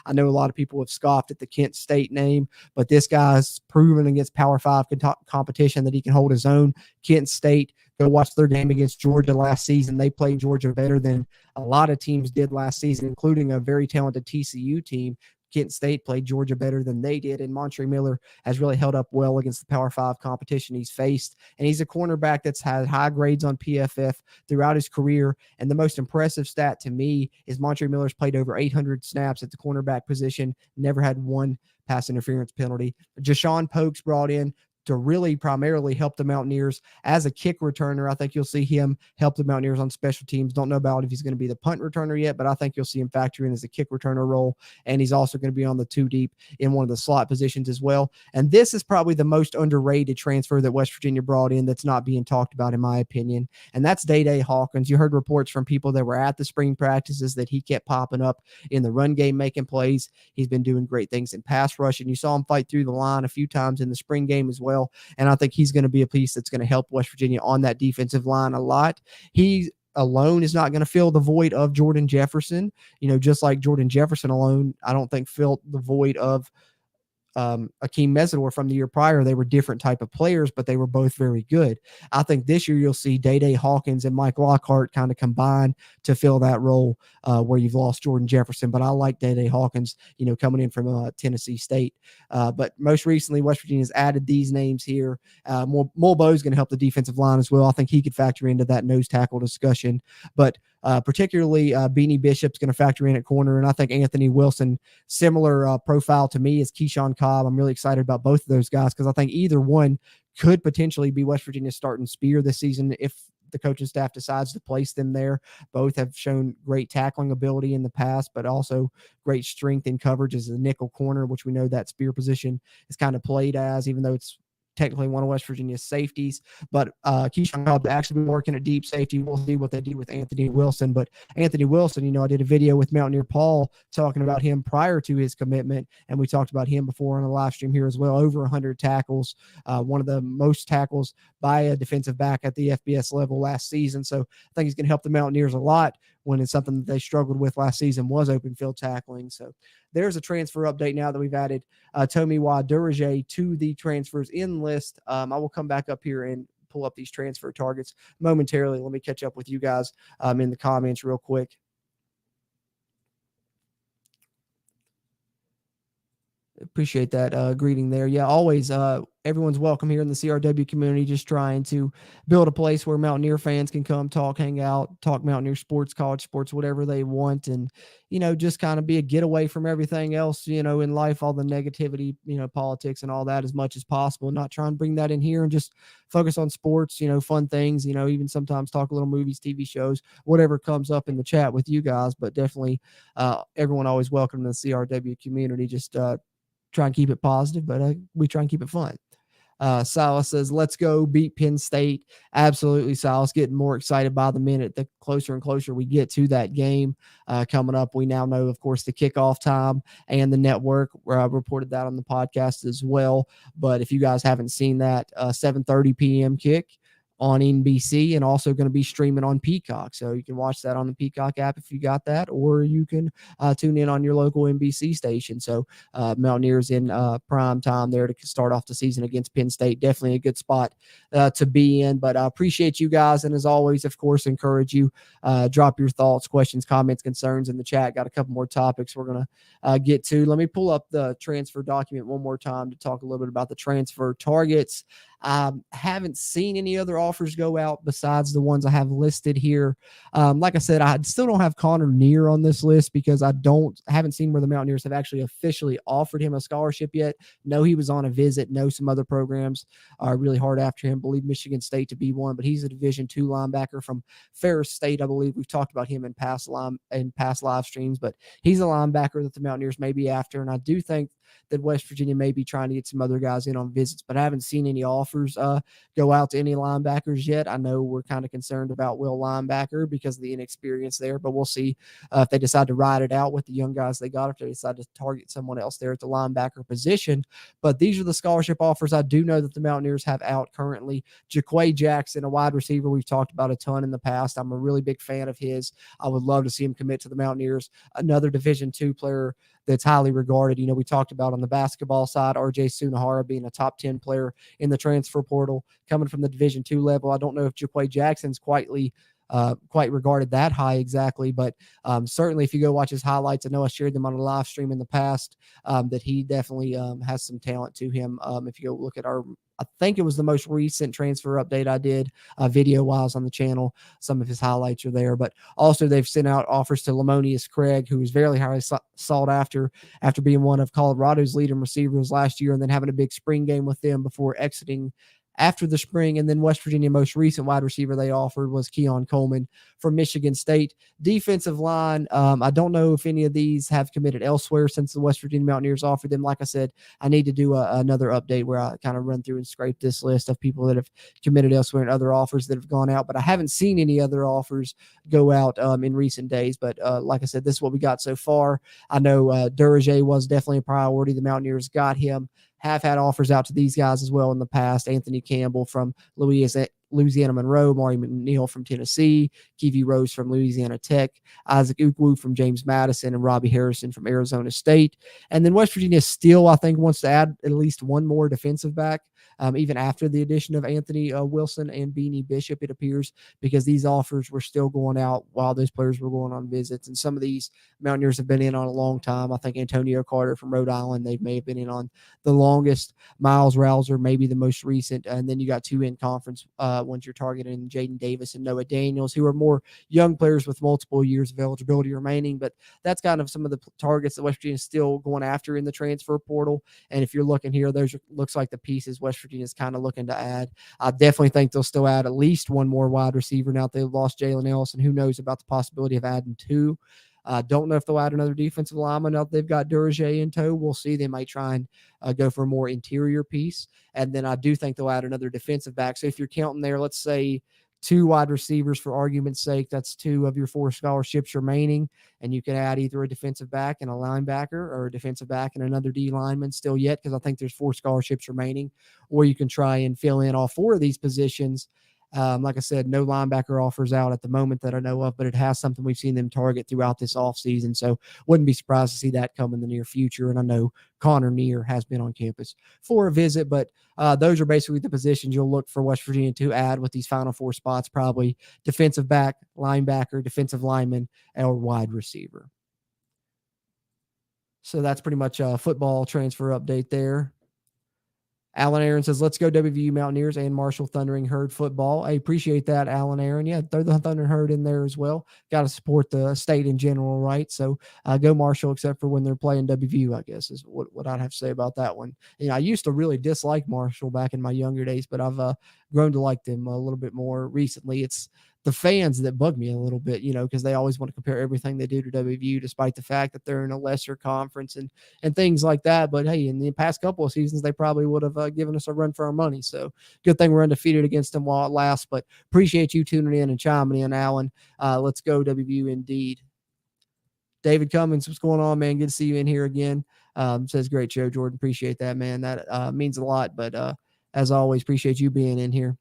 I know a lot of people have scoffed at the Kent State name, but this guy's proven against Power 5 competition that he can hold his own. Kent State, go watch their game against Georgia last season. They played Georgia better than a lot of teams did last season, including a very talented TCU team. Kent State played Georgia better than they did, and Montre Miller has really held up well against the Power 5 competition he's faced. And he's a cornerback that's had high grades on PFF throughout his career. And the most impressive stat to me is Montre Miller's played over 800 snaps at the cornerback position, never had 1 pass interference penalty. Jashawn Polk's brought in to really primarily help the Mountaineers as a kick returner. I think you'll see him help the Mountaineers on special teams. Don't know about if he's going to be the punt returner yet, but I think you'll see him factor in as a kick returner role. And he's also going to be on the 2 deep in one of the slot positions as well. And this is probably the most underrated transfer that West Virginia brought in that's not being talked about, in my opinion. And that's Day Hawkins. You heard reports from people that were at the spring practices that he kept popping up in the run game, making plays. He's been doing great things in pass rush, and you saw him fight through the line a few times in the spring game as well. And I think he's going to be a piece that's going to help West Virginia on that defensive line a lot. He alone is not going to fill the void of Jordan Jefferson. You know, just like Jordan Jefferson alone, I don't think filled the void of Akeem Mesidor from the year prior. They were different type of players, but they were both very good. I think this year you'll see Day Hawkins and Mike Lockhart kind of combine to fill that role where you've lost Jordan Jefferson. But I like Day Hawkins, you know, coming in from Tennessee State. But most recently, West Virginia's added these names here. Mulbo is going to help the defensive line as well. I think he could factor into that nose tackle discussion. But particularly Beanie Bishop's going to factor in at corner. And I think Anthony Wilson, similar profile to me as Keyshawn Cobb. I'm really excited about both of those guys because I think either one could potentially be West Virginia's starting spear this season if the coaching staff decides to place them there. Both have shown great tackling ability in the past, but also great strength in coverage as a nickel corner, which we know that spear position is kind of played as, even though it's technically one of West Virginia's safeties. But Keyshawn Cobb actually been working at deep safety. We'll see what they do with Anthony Wilson. But Anthony Wilson, you know, I did a video with Mountaineer Paul talking about him prior to his commitment, and we talked about him before on a live stream here as well. Over 100 tackles, one of the most tackles by a defensive back at the FBS level last season. So I think he's going to help the Mountaineers a lot when it's something that they struggled with last season was open field tackling. So there's a transfer update now that we've added Tomiwa Durojaiye to the transfers in list. I will come back up here and pull up these transfer targets momentarily. Let me catch up with you guys in the comments real quick. Appreciate that greeting there. Yeah, always everyone's welcome here in the CRW community, just trying to build a place where Mountaineer fans can come talk, hang out, talk Mountaineer sports, college sports, whatever they want. And, just kind of be a getaway from everything else, in life, all the negativity, politics and all that as much as possible. Not trying to bring that in here and just focus on sports, fun things, even sometimes talk a little movies, TV shows, whatever comes up in the chat with you guys. But definitely everyone always welcome to the CRW community. Just try and keep it positive, but we try and keep it fun. Silas says, let's go beat Penn State. Absolutely, Silas. Getting more excited by the minute, the closer and closer we get to that game coming up. We now know, of course, the kickoff time and the network. Where I reported that on the podcast as well. But if you guys haven't seen that, 7:30 p.m. kick on NBC, and also going to be streaming on Peacock. So you can watch that on the Peacock app if you got that, or you can tune in on your local NBC station. So Mountaineers in prime time there to start off the season against Penn State. Definitely a good spot to be in. But I appreciate you guys. And as always, of course, encourage you, drop your thoughts, questions, comments, concerns in the chat. Got a couple more topics we're going to get to. Let me pull up the transfer document one more time to talk a little bit about the transfer targets. Haven't seen any other offers go out besides the ones I have listed here. Like I said, I still don't have Connor Neer on this list because haven't seen where the Mountaineers have actually officially offered him a scholarship yet. No, he was on a visit. No, some other programs are really hard after him. Believe Michigan State to be one, but he's a Division II linebacker from Ferris State. I believe we've talked about him in past live streams, but he's a linebacker that the Mountaineers may be after. And I do think that West Virginia may be trying to get some other guys in on visits, but I haven't seen any offers go out to any linebackers yet. I know we're kind of concerned about Will Linebacker because of the inexperience there, but we'll see if they decide to ride it out with the young guys they got, if they decide to target someone else there at the linebacker position. But these are the scholarship offers I do know that the Mountaineers have out currently. Jaquay Jackson, a wide receiver we've talked about a ton in the past. I'm a really big fan of his. I would love to see him commit to the Mountaineers. Another Division II player that's highly regarded. We talked about on the basketball side, RJ Sunahara being a top 10 player in the transfer portal coming from the Division II level. I don't know if Jaquay Jackson's quite regarded that high exactly, but certainly if you go watch his highlights, I know I shared them on a live stream in the past, that he definitely has some talent to him. If you go look at I think it was the most recent transfer update I did video-wise on the channel. Some of his highlights are there, but also they've sent out offers to Lamonius Craig, who was very highly sought after being one of Colorado's leading receivers last year and then having a big spring game with them before exiting after the spring. And then West Virginia most recent wide receiver they offered was Keon Coleman from Michigan State. Defensive line, I don't know if any of these have committed elsewhere since the West Virginia Mountaineers offered them. Like I said, I need to do another update where I kind of run through and scrape this list of people that have committed elsewhere and other offers that have gone out, but I haven't seen any other offers go out in recent days. But like I said, this is what we got so far. I know Durojaiye was definitely a priority. The Mountaineers got him. Have had offers out to these guys as well in the past. Anthony Campbell from Louisiana Monroe, Maury McNeil from Tennessee, Kiwi Rose from Louisiana Tech, Isaac Ukwu from James Madison, and Robbie Harrison from Arizona State. And then West Virginia still, I think, wants to add at least one more defensive back, even after the addition of Anthony Wilson and Beanie Bishop, it appears, because these offers were still going out while those players were going on visits. And some of these Mountaineers have been in on a long time. I think Antonio Carter from Rhode Island, they may have been in on the longest. Miles Rouser, maybe the most recent. And then you got two in conference ones you're targeting, Jaden Davis and Noah Daniels, who are more young players with multiple years of eligibility remaining. But that's kind of some of the targets that West Virginia is still going after in the transfer portal. And if you're looking here, those looks like the pieces West Virginia is kind of looking to add. I definitely think they'll still add at least one more wide receiver now that they've lost Jalen Ellison. Who knows about the possibility of adding two. Don't know if they'll add another defensive lineman now that they've got Durojaiye in tow. We'll see. They might try and go for a more interior piece. And then I do think they'll add another defensive back. So if you're counting there, let's say two wide receivers for argument's sake, that's two of your four scholarships remaining. And you can add either a defensive back and a linebacker, or a defensive back and another D lineman still yet, because I think there's four scholarships remaining. Or you can try and fill in all four of these positions. Like I said, no linebacker offers out at the moment that I know of, but it has something we've seen them target throughout this offseason. So wouldn't be surprised to see that come in the near future. And I know Connor Neer has been on campus for a visit, but those are basically the positions you'll look for West Virginia to add with these final four spots, probably defensive back, linebacker, defensive lineman, or wide receiver. So that's pretty much a football transfer update there. Alan Aaron says, let's go WVU Mountaineers and Marshall Thundering Herd football. I appreciate that, Alan Aaron. Yeah, throw the Thundering Herd in there as well. Got to support the state in general, right? So go Marshall, except for when they're playing WVU, I guess, is what I'd have to say about that one. I used to really dislike Marshall back in my younger days, but I've grown to like them a little bit more recently. It's the fans that bug me a little bit, because they always want to compare everything they do to WVU, despite the fact that they're in a lesser conference and things like that. But hey, in the past couple of seasons, they probably would have given us a run for our money. So good thing we're undefeated against them while it lasts. But appreciate you tuning in and chiming in, Alan. Let's go WVU indeed. David Cummins, what's going on, man? Good to see you in here again. Says great show, Jordan. Appreciate that, man. That means a lot. But as always, appreciate you being in here.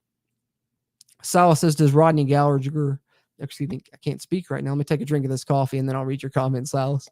Silas says, does Rodney Gallagher, excuse me, I can't speak right now. Let me take a drink of this coffee and then I'll read your comment, Silas.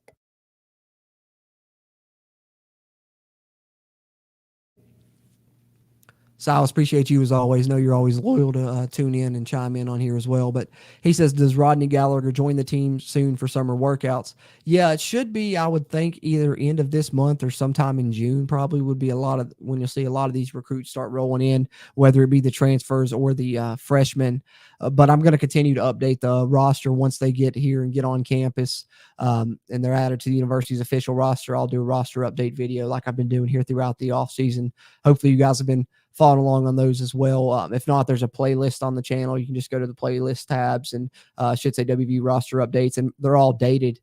Silas, appreciate you as always. Know you're always loyal to tune in and chime in on here as well. But he says, does Rodney Gallagher join the team soon for summer workouts? Yeah, it should be, I would think, either end of this month or sometime in June probably would be when you'll see a lot of these recruits start rolling in, whether it be the transfers or the freshmen. But I'm going to continue to update the roster once they get here and get on campus and they're added to the university's official roster. I'll do a roster update video like I've been doing here throughout the offseason. Hopefully you guys have been following along on those as well. If not, there's a playlist on the channel. You can just go to the playlist tabs and should say WVU roster updates, and they're all dated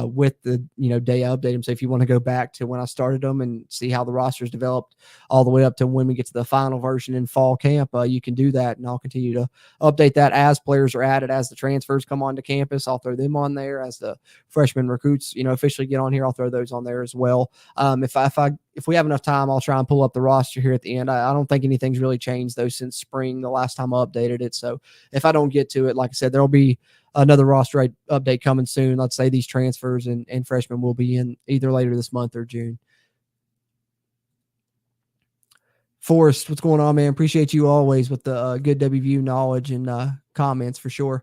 with the day I update them. So if you want to go back to when I started them and see how the roster's developed all the way up to when we get to the final version in fall camp, you can do that, and I'll continue to update that as players are added, as the transfers come onto campus. I'll throw them on there as the freshman recruits officially get on here. I'll throw those on there as well. If we have enough time, I'll try and pull up the roster here at the end. I don't think anything's really changed though since spring, the last time I updated it. So if I don't get to it, like I said, there'll be another roster update coming soon. Let's say these transfers and freshmen will be in either later this month or June. Forrest, what's going on, man? Appreciate you always with the good WVU knowledge and comments for sure.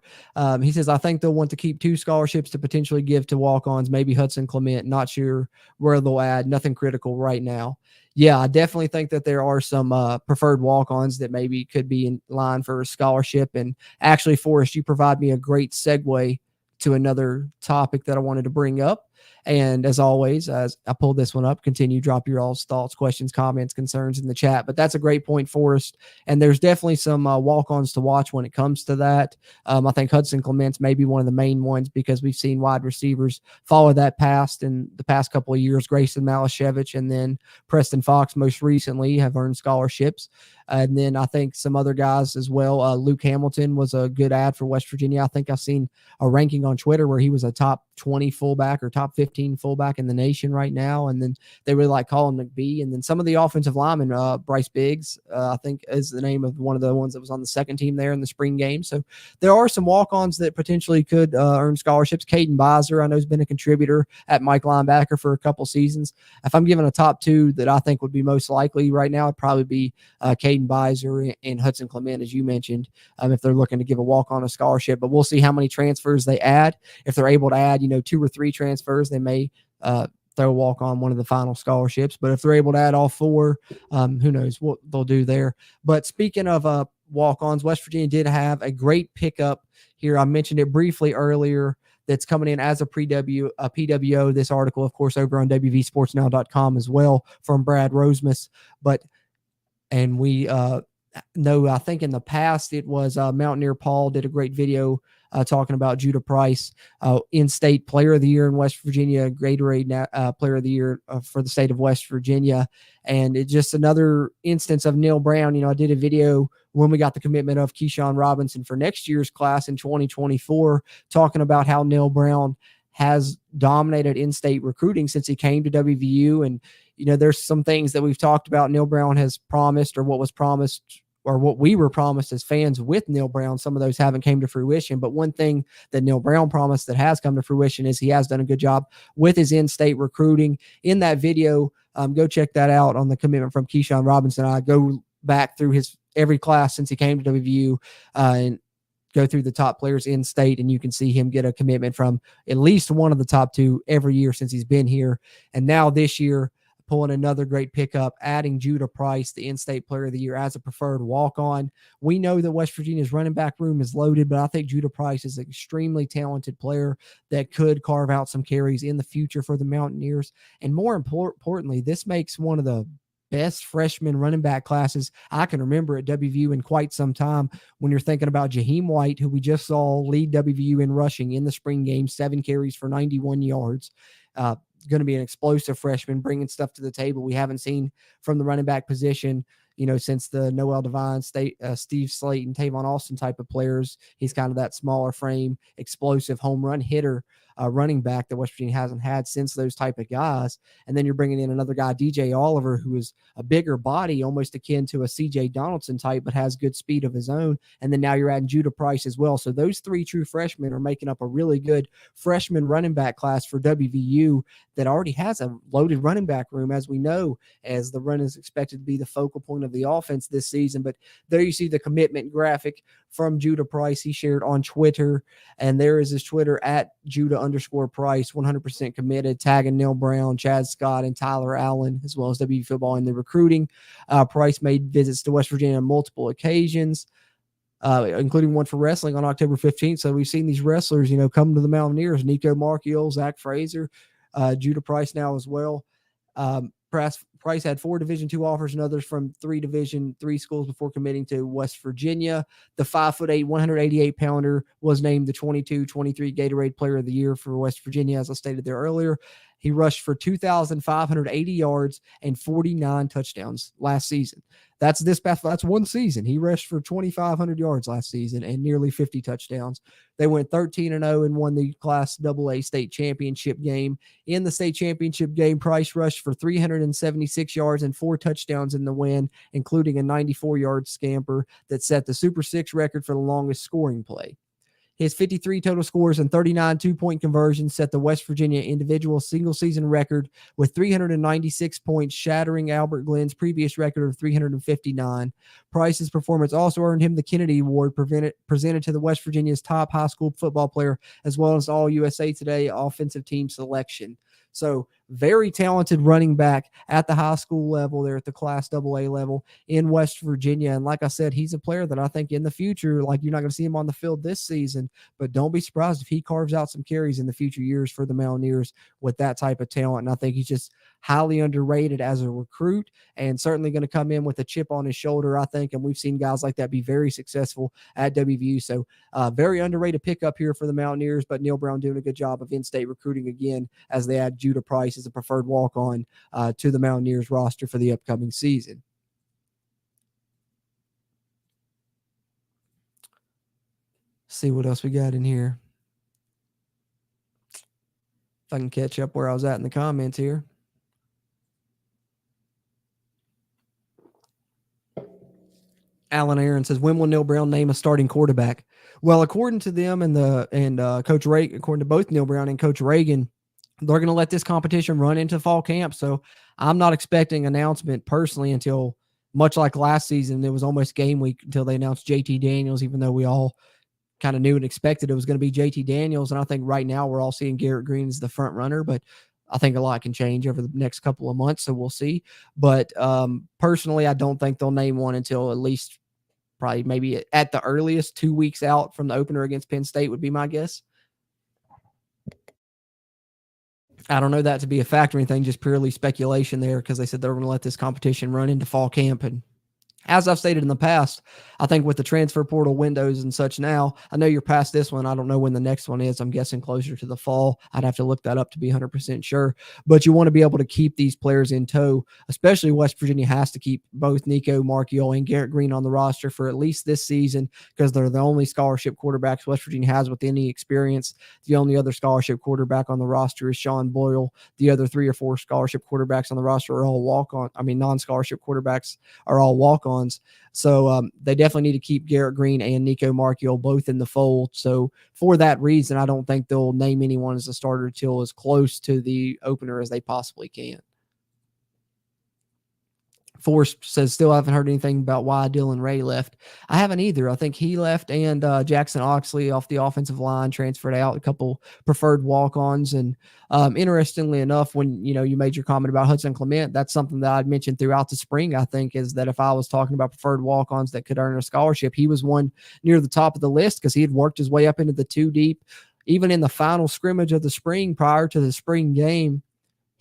He says, I think they'll want to keep 2 scholarships to potentially give to walk-ons, maybe Hudson Clement. Not sure where they'll add. Nothing critical right now. Yeah, I definitely think that there are some preferred walk-ons that maybe could be in line for a scholarship. And actually, Forrest, you provide me a great segue to another topic that I wanted to bring up. And as always, as I pulled this one up, continue drop your all's thoughts, questions, comments, concerns in the chat. But that's a great point, Forrest. And there's definitely some walk-ons to watch when it comes to that. I think Hudson Clements may be one of the main ones because we've seen wide receivers follow that path in the past couple of years. Grayson Malashevich and then Preston Fox most recently have earned scholarships. And then I think some other guys as well. Luke Hamilton was a good ad for West Virginia. I think I've seen a ranking on Twitter where he was a top 20 fullback or top 15 fullback in the nation right now. And then they really like Colin McBee. And then some of the offensive linemen, Bryce Biggs, I think is the name of one of the ones that was on the second team there in the spring game. So there are some walk-ons that potentially could earn scholarships. Caden Bizer, I know, has been a contributor at Mike linebacker for a couple seasons. If I'm given a top 2 that I think would be most likely right now, it'd probably be Caden Bizer and Hudson Clement, as you mentioned, if they're looking to give a walk-on a scholarship. But we'll see how many transfers they add. If they're able to add, 2 or 3 transfers, they may throw a walk-on one of the final scholarships. But if they're able to add all 4, who knows what they'll do there. But speaking of walk-ons, West Virginia did have a great pickup here. I mentioned it briefly earlier. That's coming in as a PWO. This article, of course, over on WVSportsNow.com as well from Brad Rosemus. And we know, I think in the past it was Mountaineer Paul did a great video talking about Judah Price, in-state player of the year in West Virginia, Gatorade player of the year for the state of West Virginia. And it's just another instance of Neil Brown. I did a video when we got the commitment of Keyshawn Robinson for next year's class in 2024, talking about how Neil Brown has dominated in-state recruiting since he came to WVU. And, there's some things that we've talked about Neil Brown has promised, or what was promised, or what we were promised as fans with Neil Brown. Some of those haven't came to fruition. But one thing that Neil Brown promised that has come to fruition is he has done a good job with his in-state recruiting. In that video, go check that out on the commitment from Keyshawn Robinson. I go back through his every class since he came to WVU and go through the top players in state, and you can see him get a commitment from at least one of the top 2 every year since he's been here. And now this year, pulling another great pickup, adding Judah Price, the in-state player of the year, as a preferred walk-on. We know that West Virginia's running back room is loaded, but I think Judah Price is an extremely talented player that could carve out some carries in the future for the Mountaineers. And more importantly, this makes one of the best freshman running back classes I can remember at WVU in quite some time, when you're thinking about Jaheim White, who we just saw lead WVU in rushing in the spring game, 7 carries for 91 yards. Going to be an explosive freshman, bringing stuff to the table we haven't seen from the running back position, since the Noel Devine, Steve Slate, and Tavon Austin type of players. He's kind of that smaller frame, explosive home run hitter, running back that West Virginia hasn't had since those type of guys. And then you're bringing in another guy, DJ Oliver, who is a bigger body, almost akin to a CJ Donaldson type, but has good speed of his own. And then now you're adding Judah Price as well. So those 3 true freshmen are making up a really good freshman running back class for WVU that already has a loaded running back room, as we know, as the run is expected to be the focal point of the offense this season. But there you see the commitment graphic from Judah Price. He shared on Twitter, and there is his Twitter at Judah_Price, 100% committed, tagging Neil Brown, Chad Scott, and Tyler Allen, as well as WVU football in the recruiting. Price made visits to West Virginia on multiple occasions, including one for wrestling on October 15th. So we've seen these wrestlers, come to the Mountaineers: Nico Marchiol, Zach Fraser, Judah Price now as well. Price had 4 Division II offers and others from 3 Division III schools before committing to West Virginia. The 5'8", 188-pounder was named the 22-23 Gatorade Player of the Year for West Virginia, as I stated there earlier. He rushed for 2,580 yards and 49 touchdowns last season. That's one season. He rushed for 2,500 yards last season and nearly 50 touchdowns. They went 13-0 and won the Class AA state championship game. In the state championship game, Price rushed for 376 yards and 4 touchdowns in the win, including a 94-yard scamper that set the Super 6 record for the longest scoring play. His 53 total scores and 39 two-point conversions set the West Virginia individual single-season record with 396 points, shattering Albert Glenn's previous record of 359. Price's performance also earned him the Kennedy Award, presented to the West Virginia's top high school football player, as well as All USA Today offensive team selection. So very talented running back at the high school level there, at the Class AA level in West Virginia. And like I said, he's a player that I think in the future, like, you're not going to see him on the field this season, but don't be surprised if he carves out some carries in the future years for the Mountaineers with that type of talent. And I think he's just highly underrated as a recruit, and certainly going to come in with a chip on his shoulder, I think. And we've seen guys like that be very successful at WVU. So very underrated pickup here for the Mountaineers, but Neil Brown doing a good job of in-state recruiting again, as they add Judah Price as a preferred walk-on to the Mountaineers roster for the upcoming season. See what else we got in here. If I can catch up where I was at in the comments here. Alan Aaron says, when will Neil Brown name a starting quarterback? Well, according to them and Coach Reagan, according to both Neil Brown and Coach Reagan, they're going to let this competition run into fall camp. So I'm not expecting an announcement personally until, much like last season, it was almost game week until they announced JT Daniels, even though we all kind of knew and expected it was going to be JT Daniels. And I think right now we're all seeing Garrett Green as the front runner, but I think a lot can change over the next couple of months, so we'll see. But personally, I don't think they'll name one until at least probably maybe at the earliest 2 weeks out from the opener against Penn State would be my guess. I don't know that to be a fact or anything, just purely speculation there, because they said they're going to let this competition run into fall camp. And as I've stated in the past, I think with the transfer portal windows and such now, I know you're past this one. I don't know when the next one is. I'm guessing closer to the fall. I'd have to look that up to be 100% sure. But you want to be able to keep these players in tow, especially West Virginia has to keep both Nico Marchiol and Garrett Green on the roster for at least this season, because they're the only scholarship quarterbacks West Virginia has with any experience. The only other scholarship quarterback on the roster is Sean Boyle. The other 3 or 4 scholarship quarterbacks on the roster are all non-scholarship quarterbacks are all walk-ons. So they definitely need to keep Garrett Green and Nico Marchiol both in the fold. So for that reason, I don't think they'll name anyone as a starter until as close to the opener as they possibly can. Force says, still haven't heard anything about why Dylan Ray left. I haven't either. I think he left, and Jackson Oxley off the offensive line transferred out, a couple preferred walk-ons. And interestingly enough, when you made your comment about Hudson Clement, that's something that I'd mentioned throughout the spring, I think, is that if I was talking about preferred walk-ons that could earn a scholarship, he was one near the top of the list because he had worked his way up into the 2 deep. Even in the final scrimmage of the spring prior to the spring game,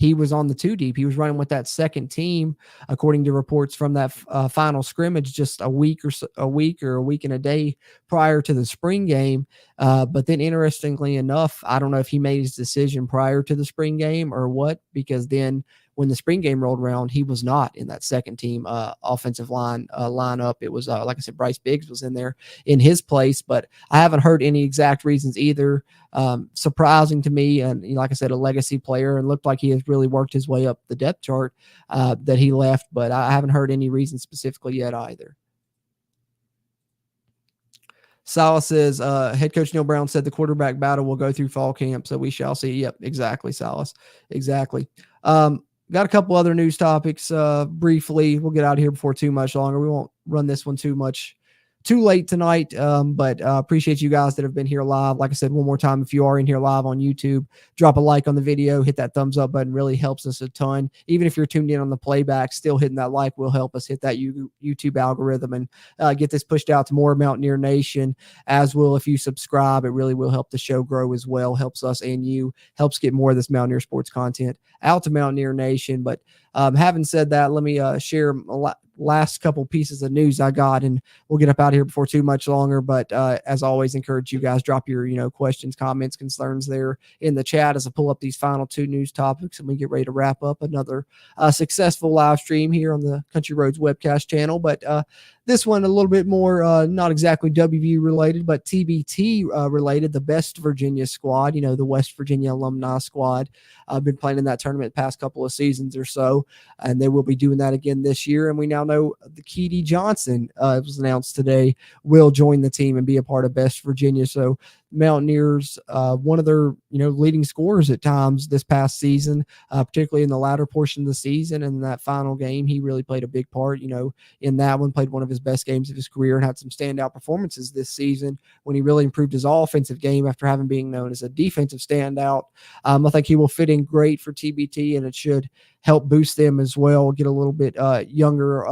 he was on the 2 deep. He was running with that second team, according to reports from that final scrimmage, just a week or a week and a day prior to the spring game. But then, interestingly enough, I don't know if he made his decision prior to the spring game or what, because then when the spring game rolled around, he was not in that second team offensive line lineup. It was, like I said, Bryce Biggs was in there in his place, but I haven't heard any exact reasons either. Surprising to me, and like I said, a legacy player, and looked like he has really worked his way up the depth chart that he left, but I haven't heard any reason specifically yet either. Salah says, head coach Neil Brown said the quarterback battle will go through fall camp, so we shall see. Yep, exactly, Salas. Exactly. Got a couple other news topics briefly. We'll get out of here before too much longer. We won't run this one too late tonight, but appreciate you guys that have been here live. Like I said, one more time, if you are in here live on YouTube, drop a like on the video, hit that thumbs up button, really helps us a ton. Even if you're tuned in on the playback, still hitting that like will help us hit that YouTube algorithm and get this pushed out to more Mountaineer Nation, as will if you subscribe. It really will help the show grow as well, helps us and you, helps get more of this Mountaineer sports content out to Mountaineer Nation. But having said that, let me share last couple pieces of news I got, and we'll get up out of here before too much longer. But as always, encourage you guys, drop your questions, comments, concerns there in the chat as I pull up these final 2 news topics, and we get ready to wrap up another successful live stream here on the Country Roads webcast channel. But this one a little bit more not exactly WVU related, but TBT related. The Best Virginia squad, the West Virginia alumni squad, I've been playing in that tournament the past couple of seasons or so, and they will be doing that again this year. And we now know the Keedy Johnson, it was announced today, will join the team and be a part of Best Virginia. So Mountaineers, one of their leading scorers at times this past season, particularly in the latter portion of the season, and in that final game, he really played a big part. In that one, played one of his best games of his career and had some standout performances this season when he really improved his offensive game after having been known as a defensive standout. I think he will fit in great for TBT, and it should help boost them as well, get a little bit younger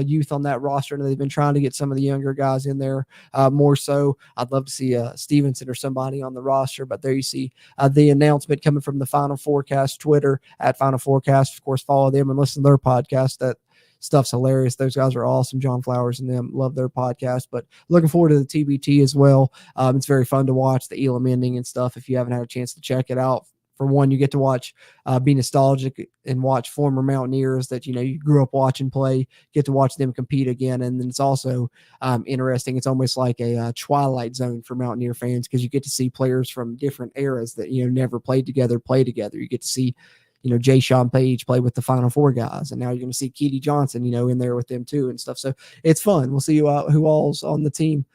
youth on that roster. And they've been trying to get some of the younger guys in there more so. I'd love to see Stevenson or somebody on the roster, but there you see the announcement coming from the Final Forecast Twitter at Final Forecast. Of course, follow them and listen to their podcast. That stuff's hilarious. Those guys are awesome. John Flowers and them, love their podcast. But looking forward to the TBT as well. It's very fun to watch the Elam ending and stuff if you haven't had a chance to check it out. For one, you get to watch, be nostalgic and watch former Mountaineers that you grew up watching play, get to watch them compete again. And then it's also interesting. It's almost like a Twilight Zone for Mountaineer fans, because you get to see players from different eras that never played together play together. You get to see Jay Sean Page play with the Final Four guys, and now you're going to see Keedy Johnson, in there with them too and stuff. So it's fun. We'll see who all's on the team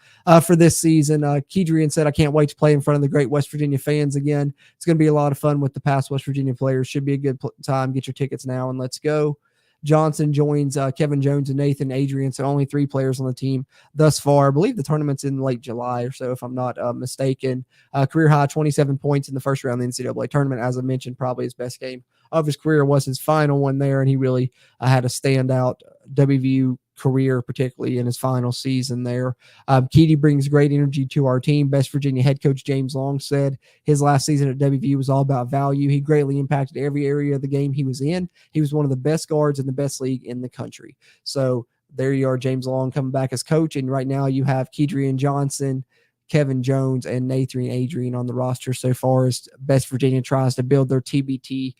for this season. Kedrian said, I can't wait to play in front of the great West Virginia fans again. It's going to be a lot of fun with the past West Virginia players. Should be a good time. Get your tickets now and let's go. Johnson joins Kevin Jones and Nathan Adrian, so only 3 players on the team thus far. I believe the tournament's in late July or so, if I'm not mistaken. Career high 27 points in the first round of the NCAA tournament. As I mentioned, probably his best game of his career was his final one there, and he really had a standout WVU career, particularly in his final season there. Keedy brings great energy to our team. Best Virginia head coach James Long said his last season at WVU was all about value. He greatly impacted every area of the game he was in. He was one of the best guards in the best league in the country. So there you are, James Long coming back as coach, and right now you have Kedrian Johnson, Kevin Jones, and Nathan Adrian on the roster so far as Best Virginia tries to build their TBT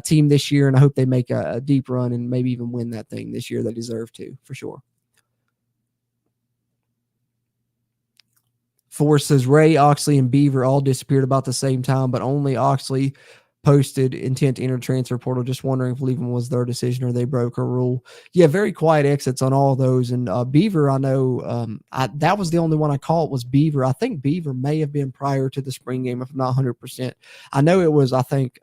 team this year, and I hope they make a deep run and maybe even win that thing this year. They deserve to, for sure. Forrest says, Ray, Oxley, and Beaver all disappeared about the same time, but only Oxley posted intent to enter transfer portal. Just wondering if leaving was their decision or they broke a rule. Yeah, very quiet exits on all those. And Beaver, I know that was the only one I caught was Beaver. I think Beaver may have been prior to the spring game, if I'm not 100%. I know it was, I think,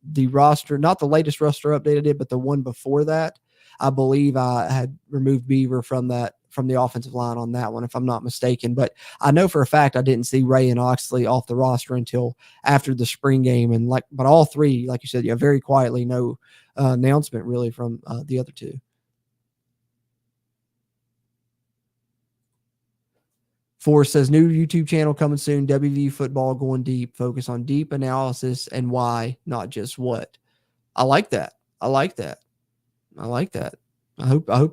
the roster, not the latest roster updated it, but the one before that. I believe I had removed Beaver from the offensive line on that one, if I'm not mistaken. But I know for a fact I didn't see Ray and Oxley off the roster until after the spring game. And but all three, like you said, very quietly, no announcement really from the other two. Forrest says, new YouTube channel coming soon. WVU football going deep. Focus on deep analysis and why, not just what. I like that. I hope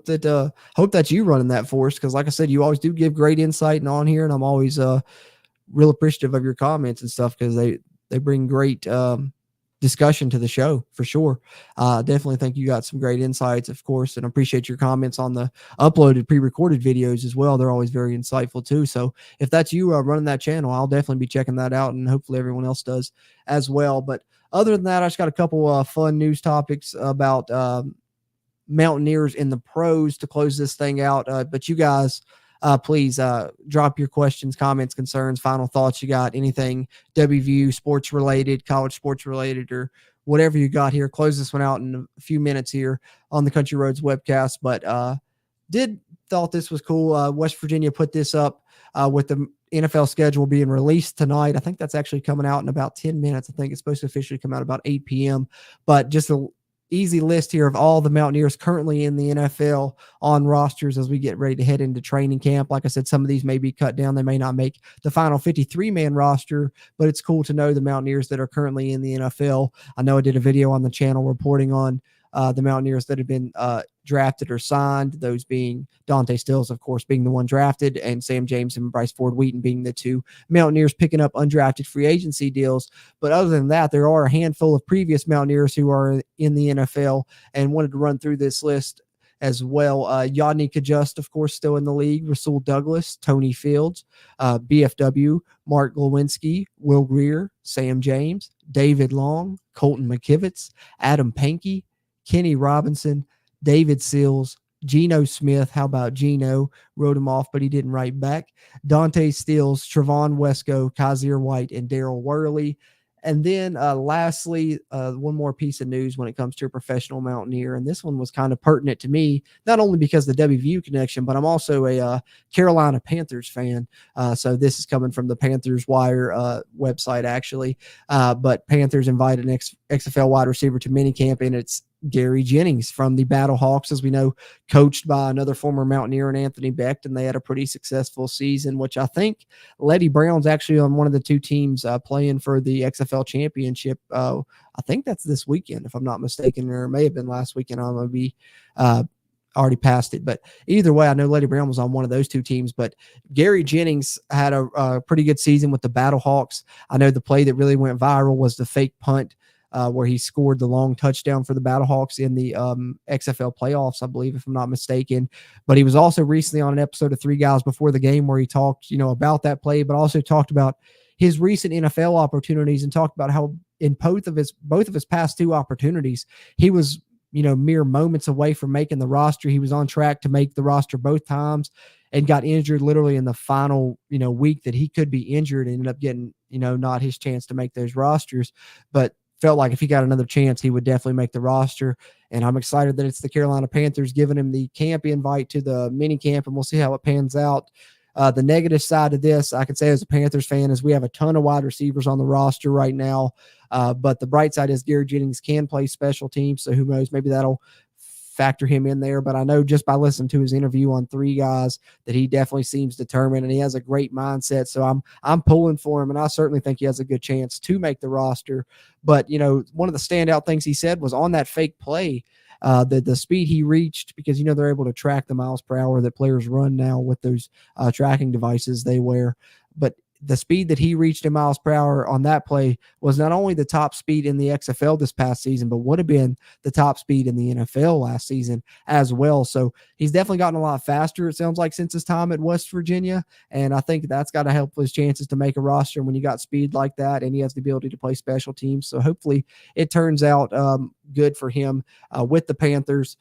that you running that, Forrest, because like I said, you always do give great insight and on here, and I'm always real appreciative of your comments and stuff because they bring great discussion to the show for sure. Definitely think you got some great insights, of course, and appreciate your comments on the uploaded pre-recorded videos as well. They're always very insightful too. So if that's you running that channel, I'll definitely be checking that out, and hopefully everyone else does as well. But other than that, I just got a couple fun news topics about Mountaineers in the pros to close this thing out. But you guys, please drop your questions, comments, concerns, final thoughts you got, anything WVU sports related, college sports related, or whatever you got here. Close this one out in a few minutes here on the Country Roads webcast. But thought this was cool. West Virginia put this up with the NFL schedule being released tonight. I think that's actually coming out in about 10 minutes. I think it's supposed to officially come out about 8 p.m. But just a easy list here of all the Mountaineers currently in the NFL on rosters as we get ready to head into training camp. Like I said, some of these may be cut down. They may not make the final 53-man roster, but it's cool to know the Mountaineers that are currently in the NFL. I know I did a video on the channel reporting on the Mountaineers that have been drafted or signed, those being Dante Stills, of course, being the one drafted, and Sam James and Bryce Ford Wheaton being the two Mountaineers picking up undrafted free agency deals. But other than that, there are a handful of previous Mountaineers who are in the NFL, and wanted to run through this list as well. Yodny Kajust, of course, still in the league. Rasul Douglas, Tony Fields, BFW, Mark Glowinski, Will Greer, Sam James, David Long, Colton McKivitz, Adam Pankey, Kenny Robinson, David Seals, Geno Smith. How about Geno? Wrote him off, but he didn't write back. Dante Stills, Trevon Wesco, Kaiser White, and Daryl Worley. And then lastly, one more piece of news when it comes to a professional Mountaineer. And this one was kind of pertinent to me, not only because of the WVU connection, but I'm also a Carolina Panthers fan. So this is coming from the Panthers Wire website, actually. But Panthers invited an XFL wide receiver to minicamp, and it's Gary Jennings from the Battlehawks, as we know, coached by another former Mountaineer and Anthony Becht, and they had a pretty successful season, which I think Letty Brown's actually on one of the two teams playing for the XFL championship. I think that's this weekend, if I'm not mistaken, or it may have been last weekend. I'm going to be already past it, but either way, I know Letty Brown was on one of those two teams. But Gary Jennings had a pretty good season with the Battlehawks. I know the play that really went viral was the fake punt where he scored the long touchdown for the Battlehawks in the XFL playoffs, I believe, if I'm not mistaken. But he was also recently on an episode of Three Guys Before the Game where he talked, about that play, but also talked about his recent NFL opportunities and talked about how in both of his past two opportunities, he was, mere moments away from making the roster. He was on track to make the roster both times and got injured literally in the final, week that he could be injured, and ended up getting, not his chance to make those rosters, but felt like if he got another chance, he would definitely make the roster. And I'm excited that it's the Carolina Panthers giving him the camp invite to the mini camp, and we'll see how it pans out. The negative side of this, I can say as a Panthers fan, is we have a ton of wide receivers on the roster right now. But the bright side is Gary Jennings can play special teams. So who knows, maybe that'll factor him in there. But I know just by listening to his interview on Three Guys that he definitely seems determined, and he has a great mindset. So I'm pulling for him, and I certainly think he has a good chance to make the roster. But, one of the standout things he said was on that fake play, the speed he reached, because, they're able to track the miles per hour that players run now with those tracking devices they wear. But the speed that he reached in miles per hour on that play was not only the top speed in the XFL this past season, but would have been the top speed in the NFL last season as well. So he's definitely gotten a lot faster, it sounds like, since his time at West Virginia. And I think that's got to help his chances to make a roster when you got speed like that, and he has the ability to play special teams. So hopefully it turns out good for him with the Panthers.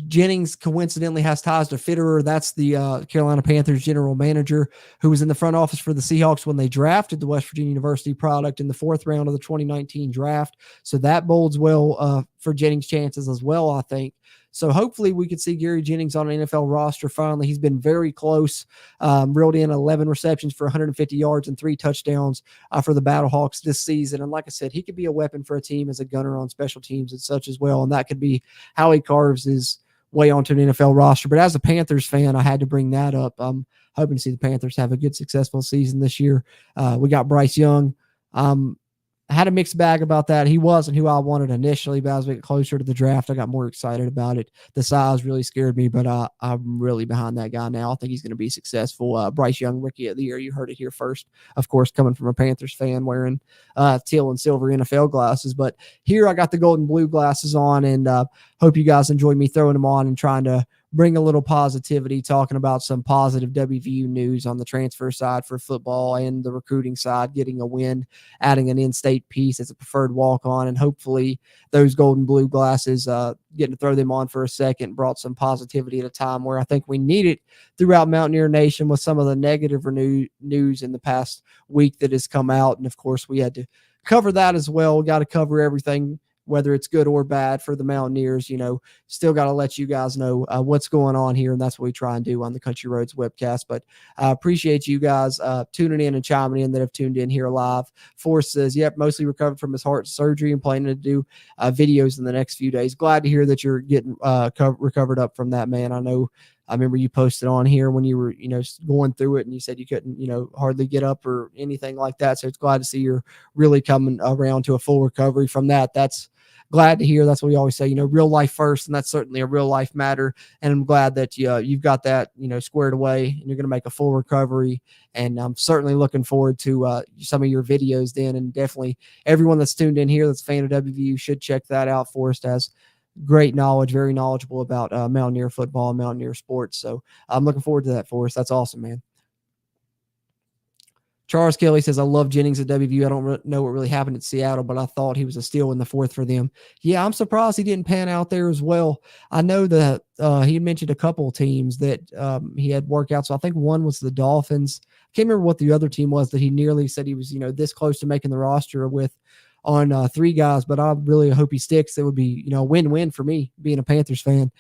Jennings coincidentally has ties to Fitterer. That's the Carolina Panthers general manager who was in the front office for the Seahawks when they drafted the West Virginia University product in the 4th round of the 2019 draft. So that bodes well for Jennings' chances as well, I think. So hopefully we could see Gary Jennings on an NFL roster finally. He's been very close, reeled in 11 receptions for 150 yards and 3 touchdowns for the Battlehawks this season. And like I said, he could be a weapon for a team as a gunner on special teams and such as well. And that could be how he carves his way onto an NFL roster. But as a Panthers fan, I had to bring that up. I'm hoping to see the Panthers have a good, successful season this year. We got Bryce Young. I had a mixed bag about that. He wasn't who I wanted initially, but as we get closer to the draft, I got more excited about it. The size really scared me, but I'm really behind that guy now. I think he's going to be successful. Bryce Young, Rookie of the Year. You heard it here first, of course, coming from a Panthers fan wearing teal and silver NFL glasses. But here I got the gold and blue glasses on, and hope you guys enjoy me throwing them on and trying to bring a little positivity, talking about some positive WVU news on the transfer side for football and the recruiting side, getting a win, adding an in-state piece as a preferred walk-on, and hopefully those gold and blue glasses, getting to throw them on for a second, brought some positivity at a time where I think we need it throughout Mountaineer Nation with some of the negative news in the past week that has come out. And, of course, we had to cover that as well. We got to cover everything, whether it's good or bad for the Mountaineers. Still got to let you guys know what's going on here, and that's what we try and do on the Country Roads webcast. But I appreciate you guys tuning in and chiming in that have tuned in here live. Forrest says, yep, mostly recovered from his heart surgery and planning to do videos in the next few days. Glad to hear that you're getting recovered up from that, man. I remember you posted on here when you were, going through it, and you said you couldn't, hardly get up or anything like that. So it's glad to see you're really coming around to a full recovery from that. That's glad to hear. That's what we always say, real life first, and that's certainly a real life matter. And I'm glad that you've got that, squared away, and you're going to make a full recovery. And I'm certainly looking forward to some of your videos then. And definitely everyone that's tuned in here that's a fan of WVU should check that out. Forrest has great knowledge, very knowledgeable about Mountaineer football and Mountaineer sports. So I'm looking forward to that, Forrest. That's awesome, man. Charles Kelly says, I love Jennings at WVU. I don't know what really happened at Seattle, but I thought he was a steal in the 4th for them. Yeah, I'm surprised he didn't pan out there as well. I know that he mentioned a couple of teams that he had workouts. So I think one was the Dolphins. I can't remember what the other team was that he nearly said he was, this close to making the roster with on 3 guys, but I really hope he sticks. It would be, a win-win for me being a Panthers fan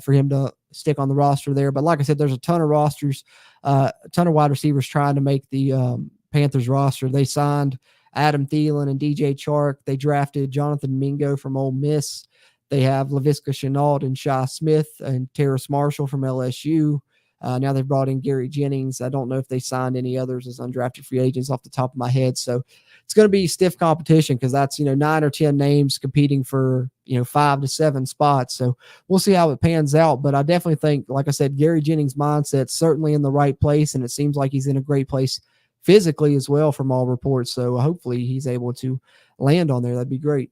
for him to stick on the roster there. But like I said, there's a ton of rosters, a ton of wide receivers trying to make the Panthers roster. They signed Adam Thielen and DJ Chark. They drafted Jonathan Mingo from Ole Miss. They have Laviska Shenault and Shy Smith and Terrace Marshall from LSU. Now they've brought in Gary Jennings. I don't know if they signed any others as undrafted free agents off the top of my head. So it's going to be stiff competition because that's, 9 or 10 names competing for, 5 to 7 spots. So we'll see how it pans out. But I definitely think, like I said, Gary Jennings' mindset's certainly in the right place, and it seems like he's in a great place physically as well from all reports. So hopefully he's able to land on there. That'd be great.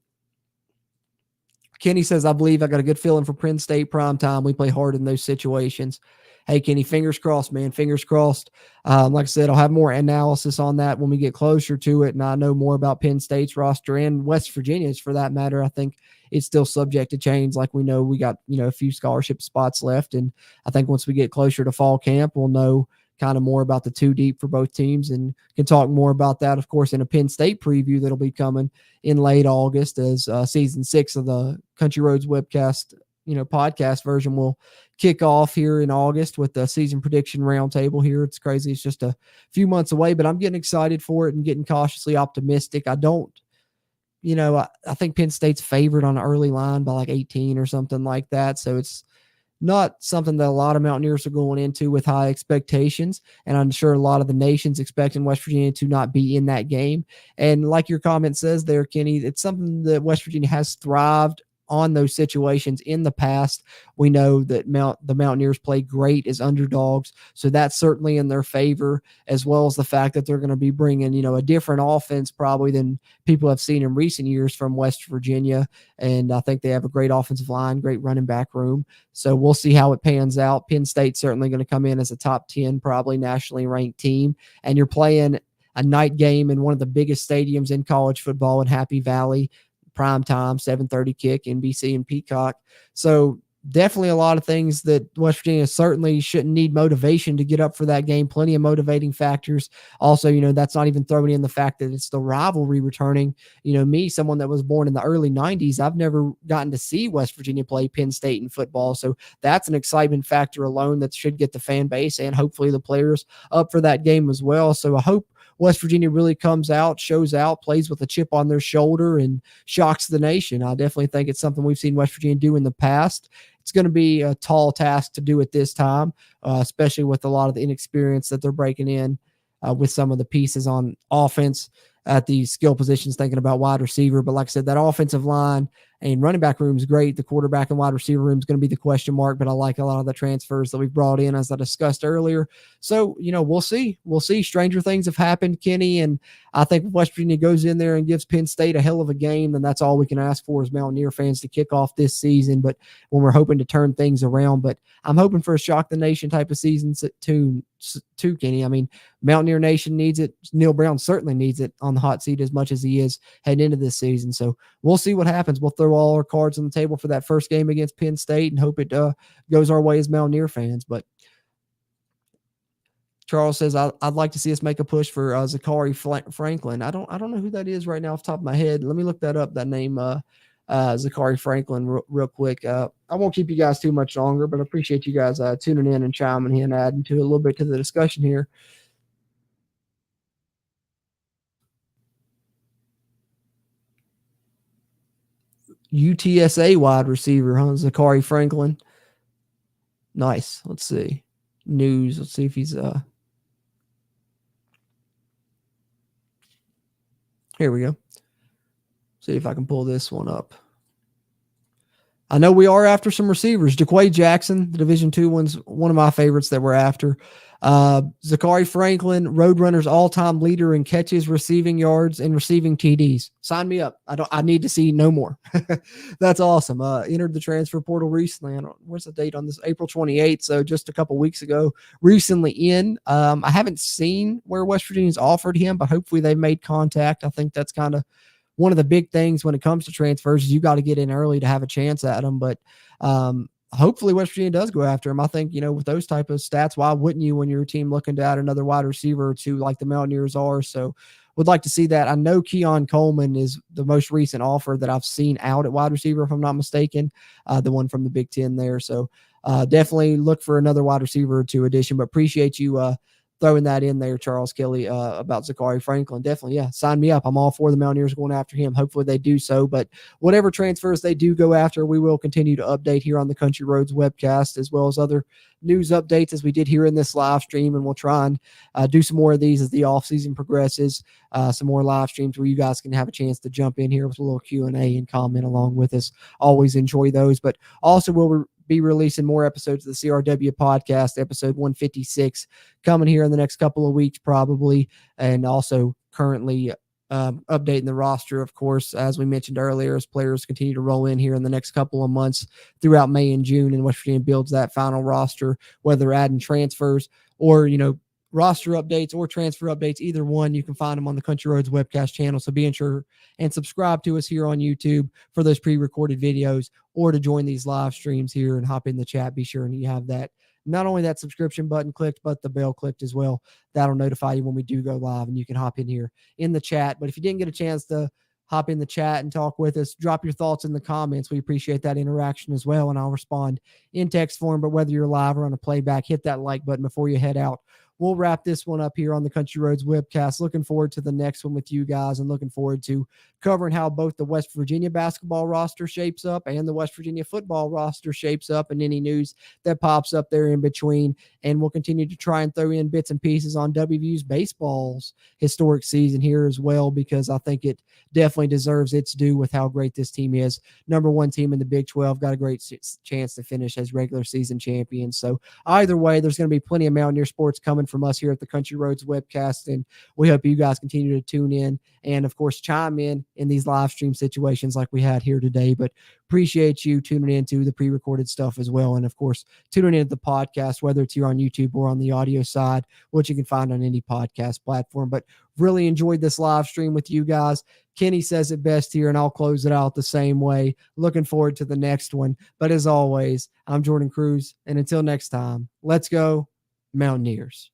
Kenny says, I believe I got a good feeling for Penn State primetime. We play hard in those situations. Hey, Kenny, fingers crossed, man. Fingers crossed. Like I said, I'll have more analysis on that when we get closer to it, and I know more about Penn State's roster and West Virginia's for that matter. I think it's still subject to change. Like we know we got, a few scholarship spots left, and I think once we get closer to fall camp, we'll know kind of more about the 2 deep for both teams and can talk more about that, of course, in a Penn State preview that'll be coming in late August as season 6 of the Country Roads webcast, podcast version will kick off here in August with the season prediction roundtable here. It's crazy. It's just a few months away, but I'm getting excited for it and getting cautiously optimistic. I think Penn State's favored on an early line by like 18 or something like that. So it's not something that a lot of Mountaineers are going into with high expectations. And I'm sure a lot of the nation's expecting West Virginia to not be in that game. And like your comment says there, Kenny, it's something that West Virginia has thrived on those situations in the past. We know that the Mountaineers play great as underdogs, so that's certainly in their favor, as well as the fact that they're going to be bringing, a different offense probably than people have seen in recent years from West Virginia. And I think they have a great offensive line, great running back room. So we'll see how it pans out. Penn State's certainly going to come in as a top 10, probably nationally ranked team, and you're playing a night game in one of the biggest stadiums in college football in Happy Valley. Prime time, 7:30 kick, NBC and Peacock. So definitely a lot of things that West Virginia certainly shouldn't need motivation to get up for that game. Plenty of motivating factors. Also, that's not even throwing in the fact that it's the rivalry returning. Me, someone that was born in the early 90s, I've never gotten to see West Virginia play Penn State in football. So that's an excitement factor alone that should get the fan base and hopefully the players up for that game as well. So I hope West Virginia really comes out, shows out, plays with a chip on their shoulder, and shocks the nation. I definitely think it's something we've seen West Virginia do in the past. It's going to be a tall task to do it this time, especially with a lot of the inexperience that they're breaking in with some of the pieces on offense at the skill positions, thinking about wide receiver. But like I said, that offensive line and running back room is great. The quarterback and wide receiver room is going to be the question mark, but I like a lot of the transfers that we've brought in, as I discussed earlier. So, we'll see. We'll see. Stranger things have happened, Kenny, and I think if West Virginia goes in there and gives Penn State a hell of a game, then that's all we can ask for as Mountaineer fans to kick off this season. But when we're hoping to turn things around, but I'm hoping for a shock the nation type of season too, Kenny. I mean, Mountaineer Nation needs it. Neil Brown certainly needs it on the hot seat as much as he is heading into this season. So we'll see what happens. We'll throw all our cards on the table for that first game against Penn State and hope it goes our way as Mountaineer fans. But Charles says, I'd like to see us make a push for Zachary Franklin. I don't know who that is right now off the top of my head. Let me look that up, that name, Zachary Franklin, real quick. I won't keep you guys too much longer, but I appreciate you guys tuning in and chiming in, adding to a little bit to the discussion here. UTSA wide receiver, huh? Zachary Franklin. Nice. Let's see. News. Let's see if he's here we go. See if I can pull this one up. I know we are after some receivers. Jaquay Jackson, the Division II one's one of my favorites that we're after. Zachary Franklin, Roadrunners all-time leader in catches, receiving yards, and receiving TDs. Sign me up. I need to see no more. That's awesome. Entered the transfer portal recently. What's the date on this? April 28th. So just a couple weeks ago. Recently in. I haven't seen where West Virginia's offered him, but hopefully they've made contact. I think that's kind of one of the big things when it comes to transfers is you got to get in early to have a chance at them. But hopefully West Virginia does go after him. I think, with those type of stats, why wouldn't you when you're a team looking to add another wide receiver or two like the Mountaineers are? So would like to see that. I know Keon Coleman is the most recent offer that I've seen out at wide receiver, if I'm not mistaken, the one from the Big Ten there. So definitely look for another wide receiver or two addition, but appreciate you throwing that in there, Charles Kelly, about Zachary Franklin. Definitely, yeah, sign me up. I'm all for the Mountaineers going after him. Hopefully they do so, but whatever transfers they do go after, we will continue to update here on the Country Roads webcast, as well as other news updates as we did here in this live stream, and we'll try and do some more of these as the offseason progresses, some more live streams where you guys can have a chance to jump in here with a little Q&A and comment along with us. Always enjoy those, but also we'll be releasing more episodes of the CRW podcast, episode 156, coming here in the next couple of weeks probably, and also currently updating the roster, of course, as we mentioned earlier, as players continue to roll in here in the next couple of months throughout May and June, and West Virginia builds that final roster, whether adding transfers or, roster updates or transfer updates, either one, you can find them on the Country Roads webcast channel. So be sure and subscribe to us here on YouTube for those pre-recorded videos, or to join these live streams here and hop in the chat. Be sure and you have that, not only that subscription button clicked, but the bell clicked as well. That'll notify you when we do go live, and you can hop in here in the chat. But if you didn't get a chance to hop in the chat and talk with us, drop your thoughts in the comments. We appreciate that interaction as well, and I'll respond in text form. But whether you're live or on a playback, hit that like button before you head out. We'll wrap this one up here on the Country Roads webcast. Looking forward to the next one with you guys, and looking forward to covering how both the West Virginia basketball roster shapes up and the West Virginia football roster shapes up, and any news that pops up there in between. And we'll continue to try and throw in bits and pieces on WVU's baseball's historic season here as well, because I think it definitely deserves its due with how great this team is. Number one team in the Big 12, got a great chance to finish as regular season champions. So either way, there's going to be plenty of Mountaineer sports coming one from us here at the Country Roads webcast. And we hope you guys continue to tune in and, of course, chime in these live stream situations like we had here today. But appreciate you tuning into the pre-recorded stuff as well. And, of course, tuning into the podcast, whether it's here on YouTube or on the audio side, which you can find on any podcast platform. But really enjoyed this live stream with you guys. Kenny says it best here, and I'll close it out the same way. Looking forward to the next one. But as always, I'm Jordan Cruz, and until next time, let's go Mountaineers.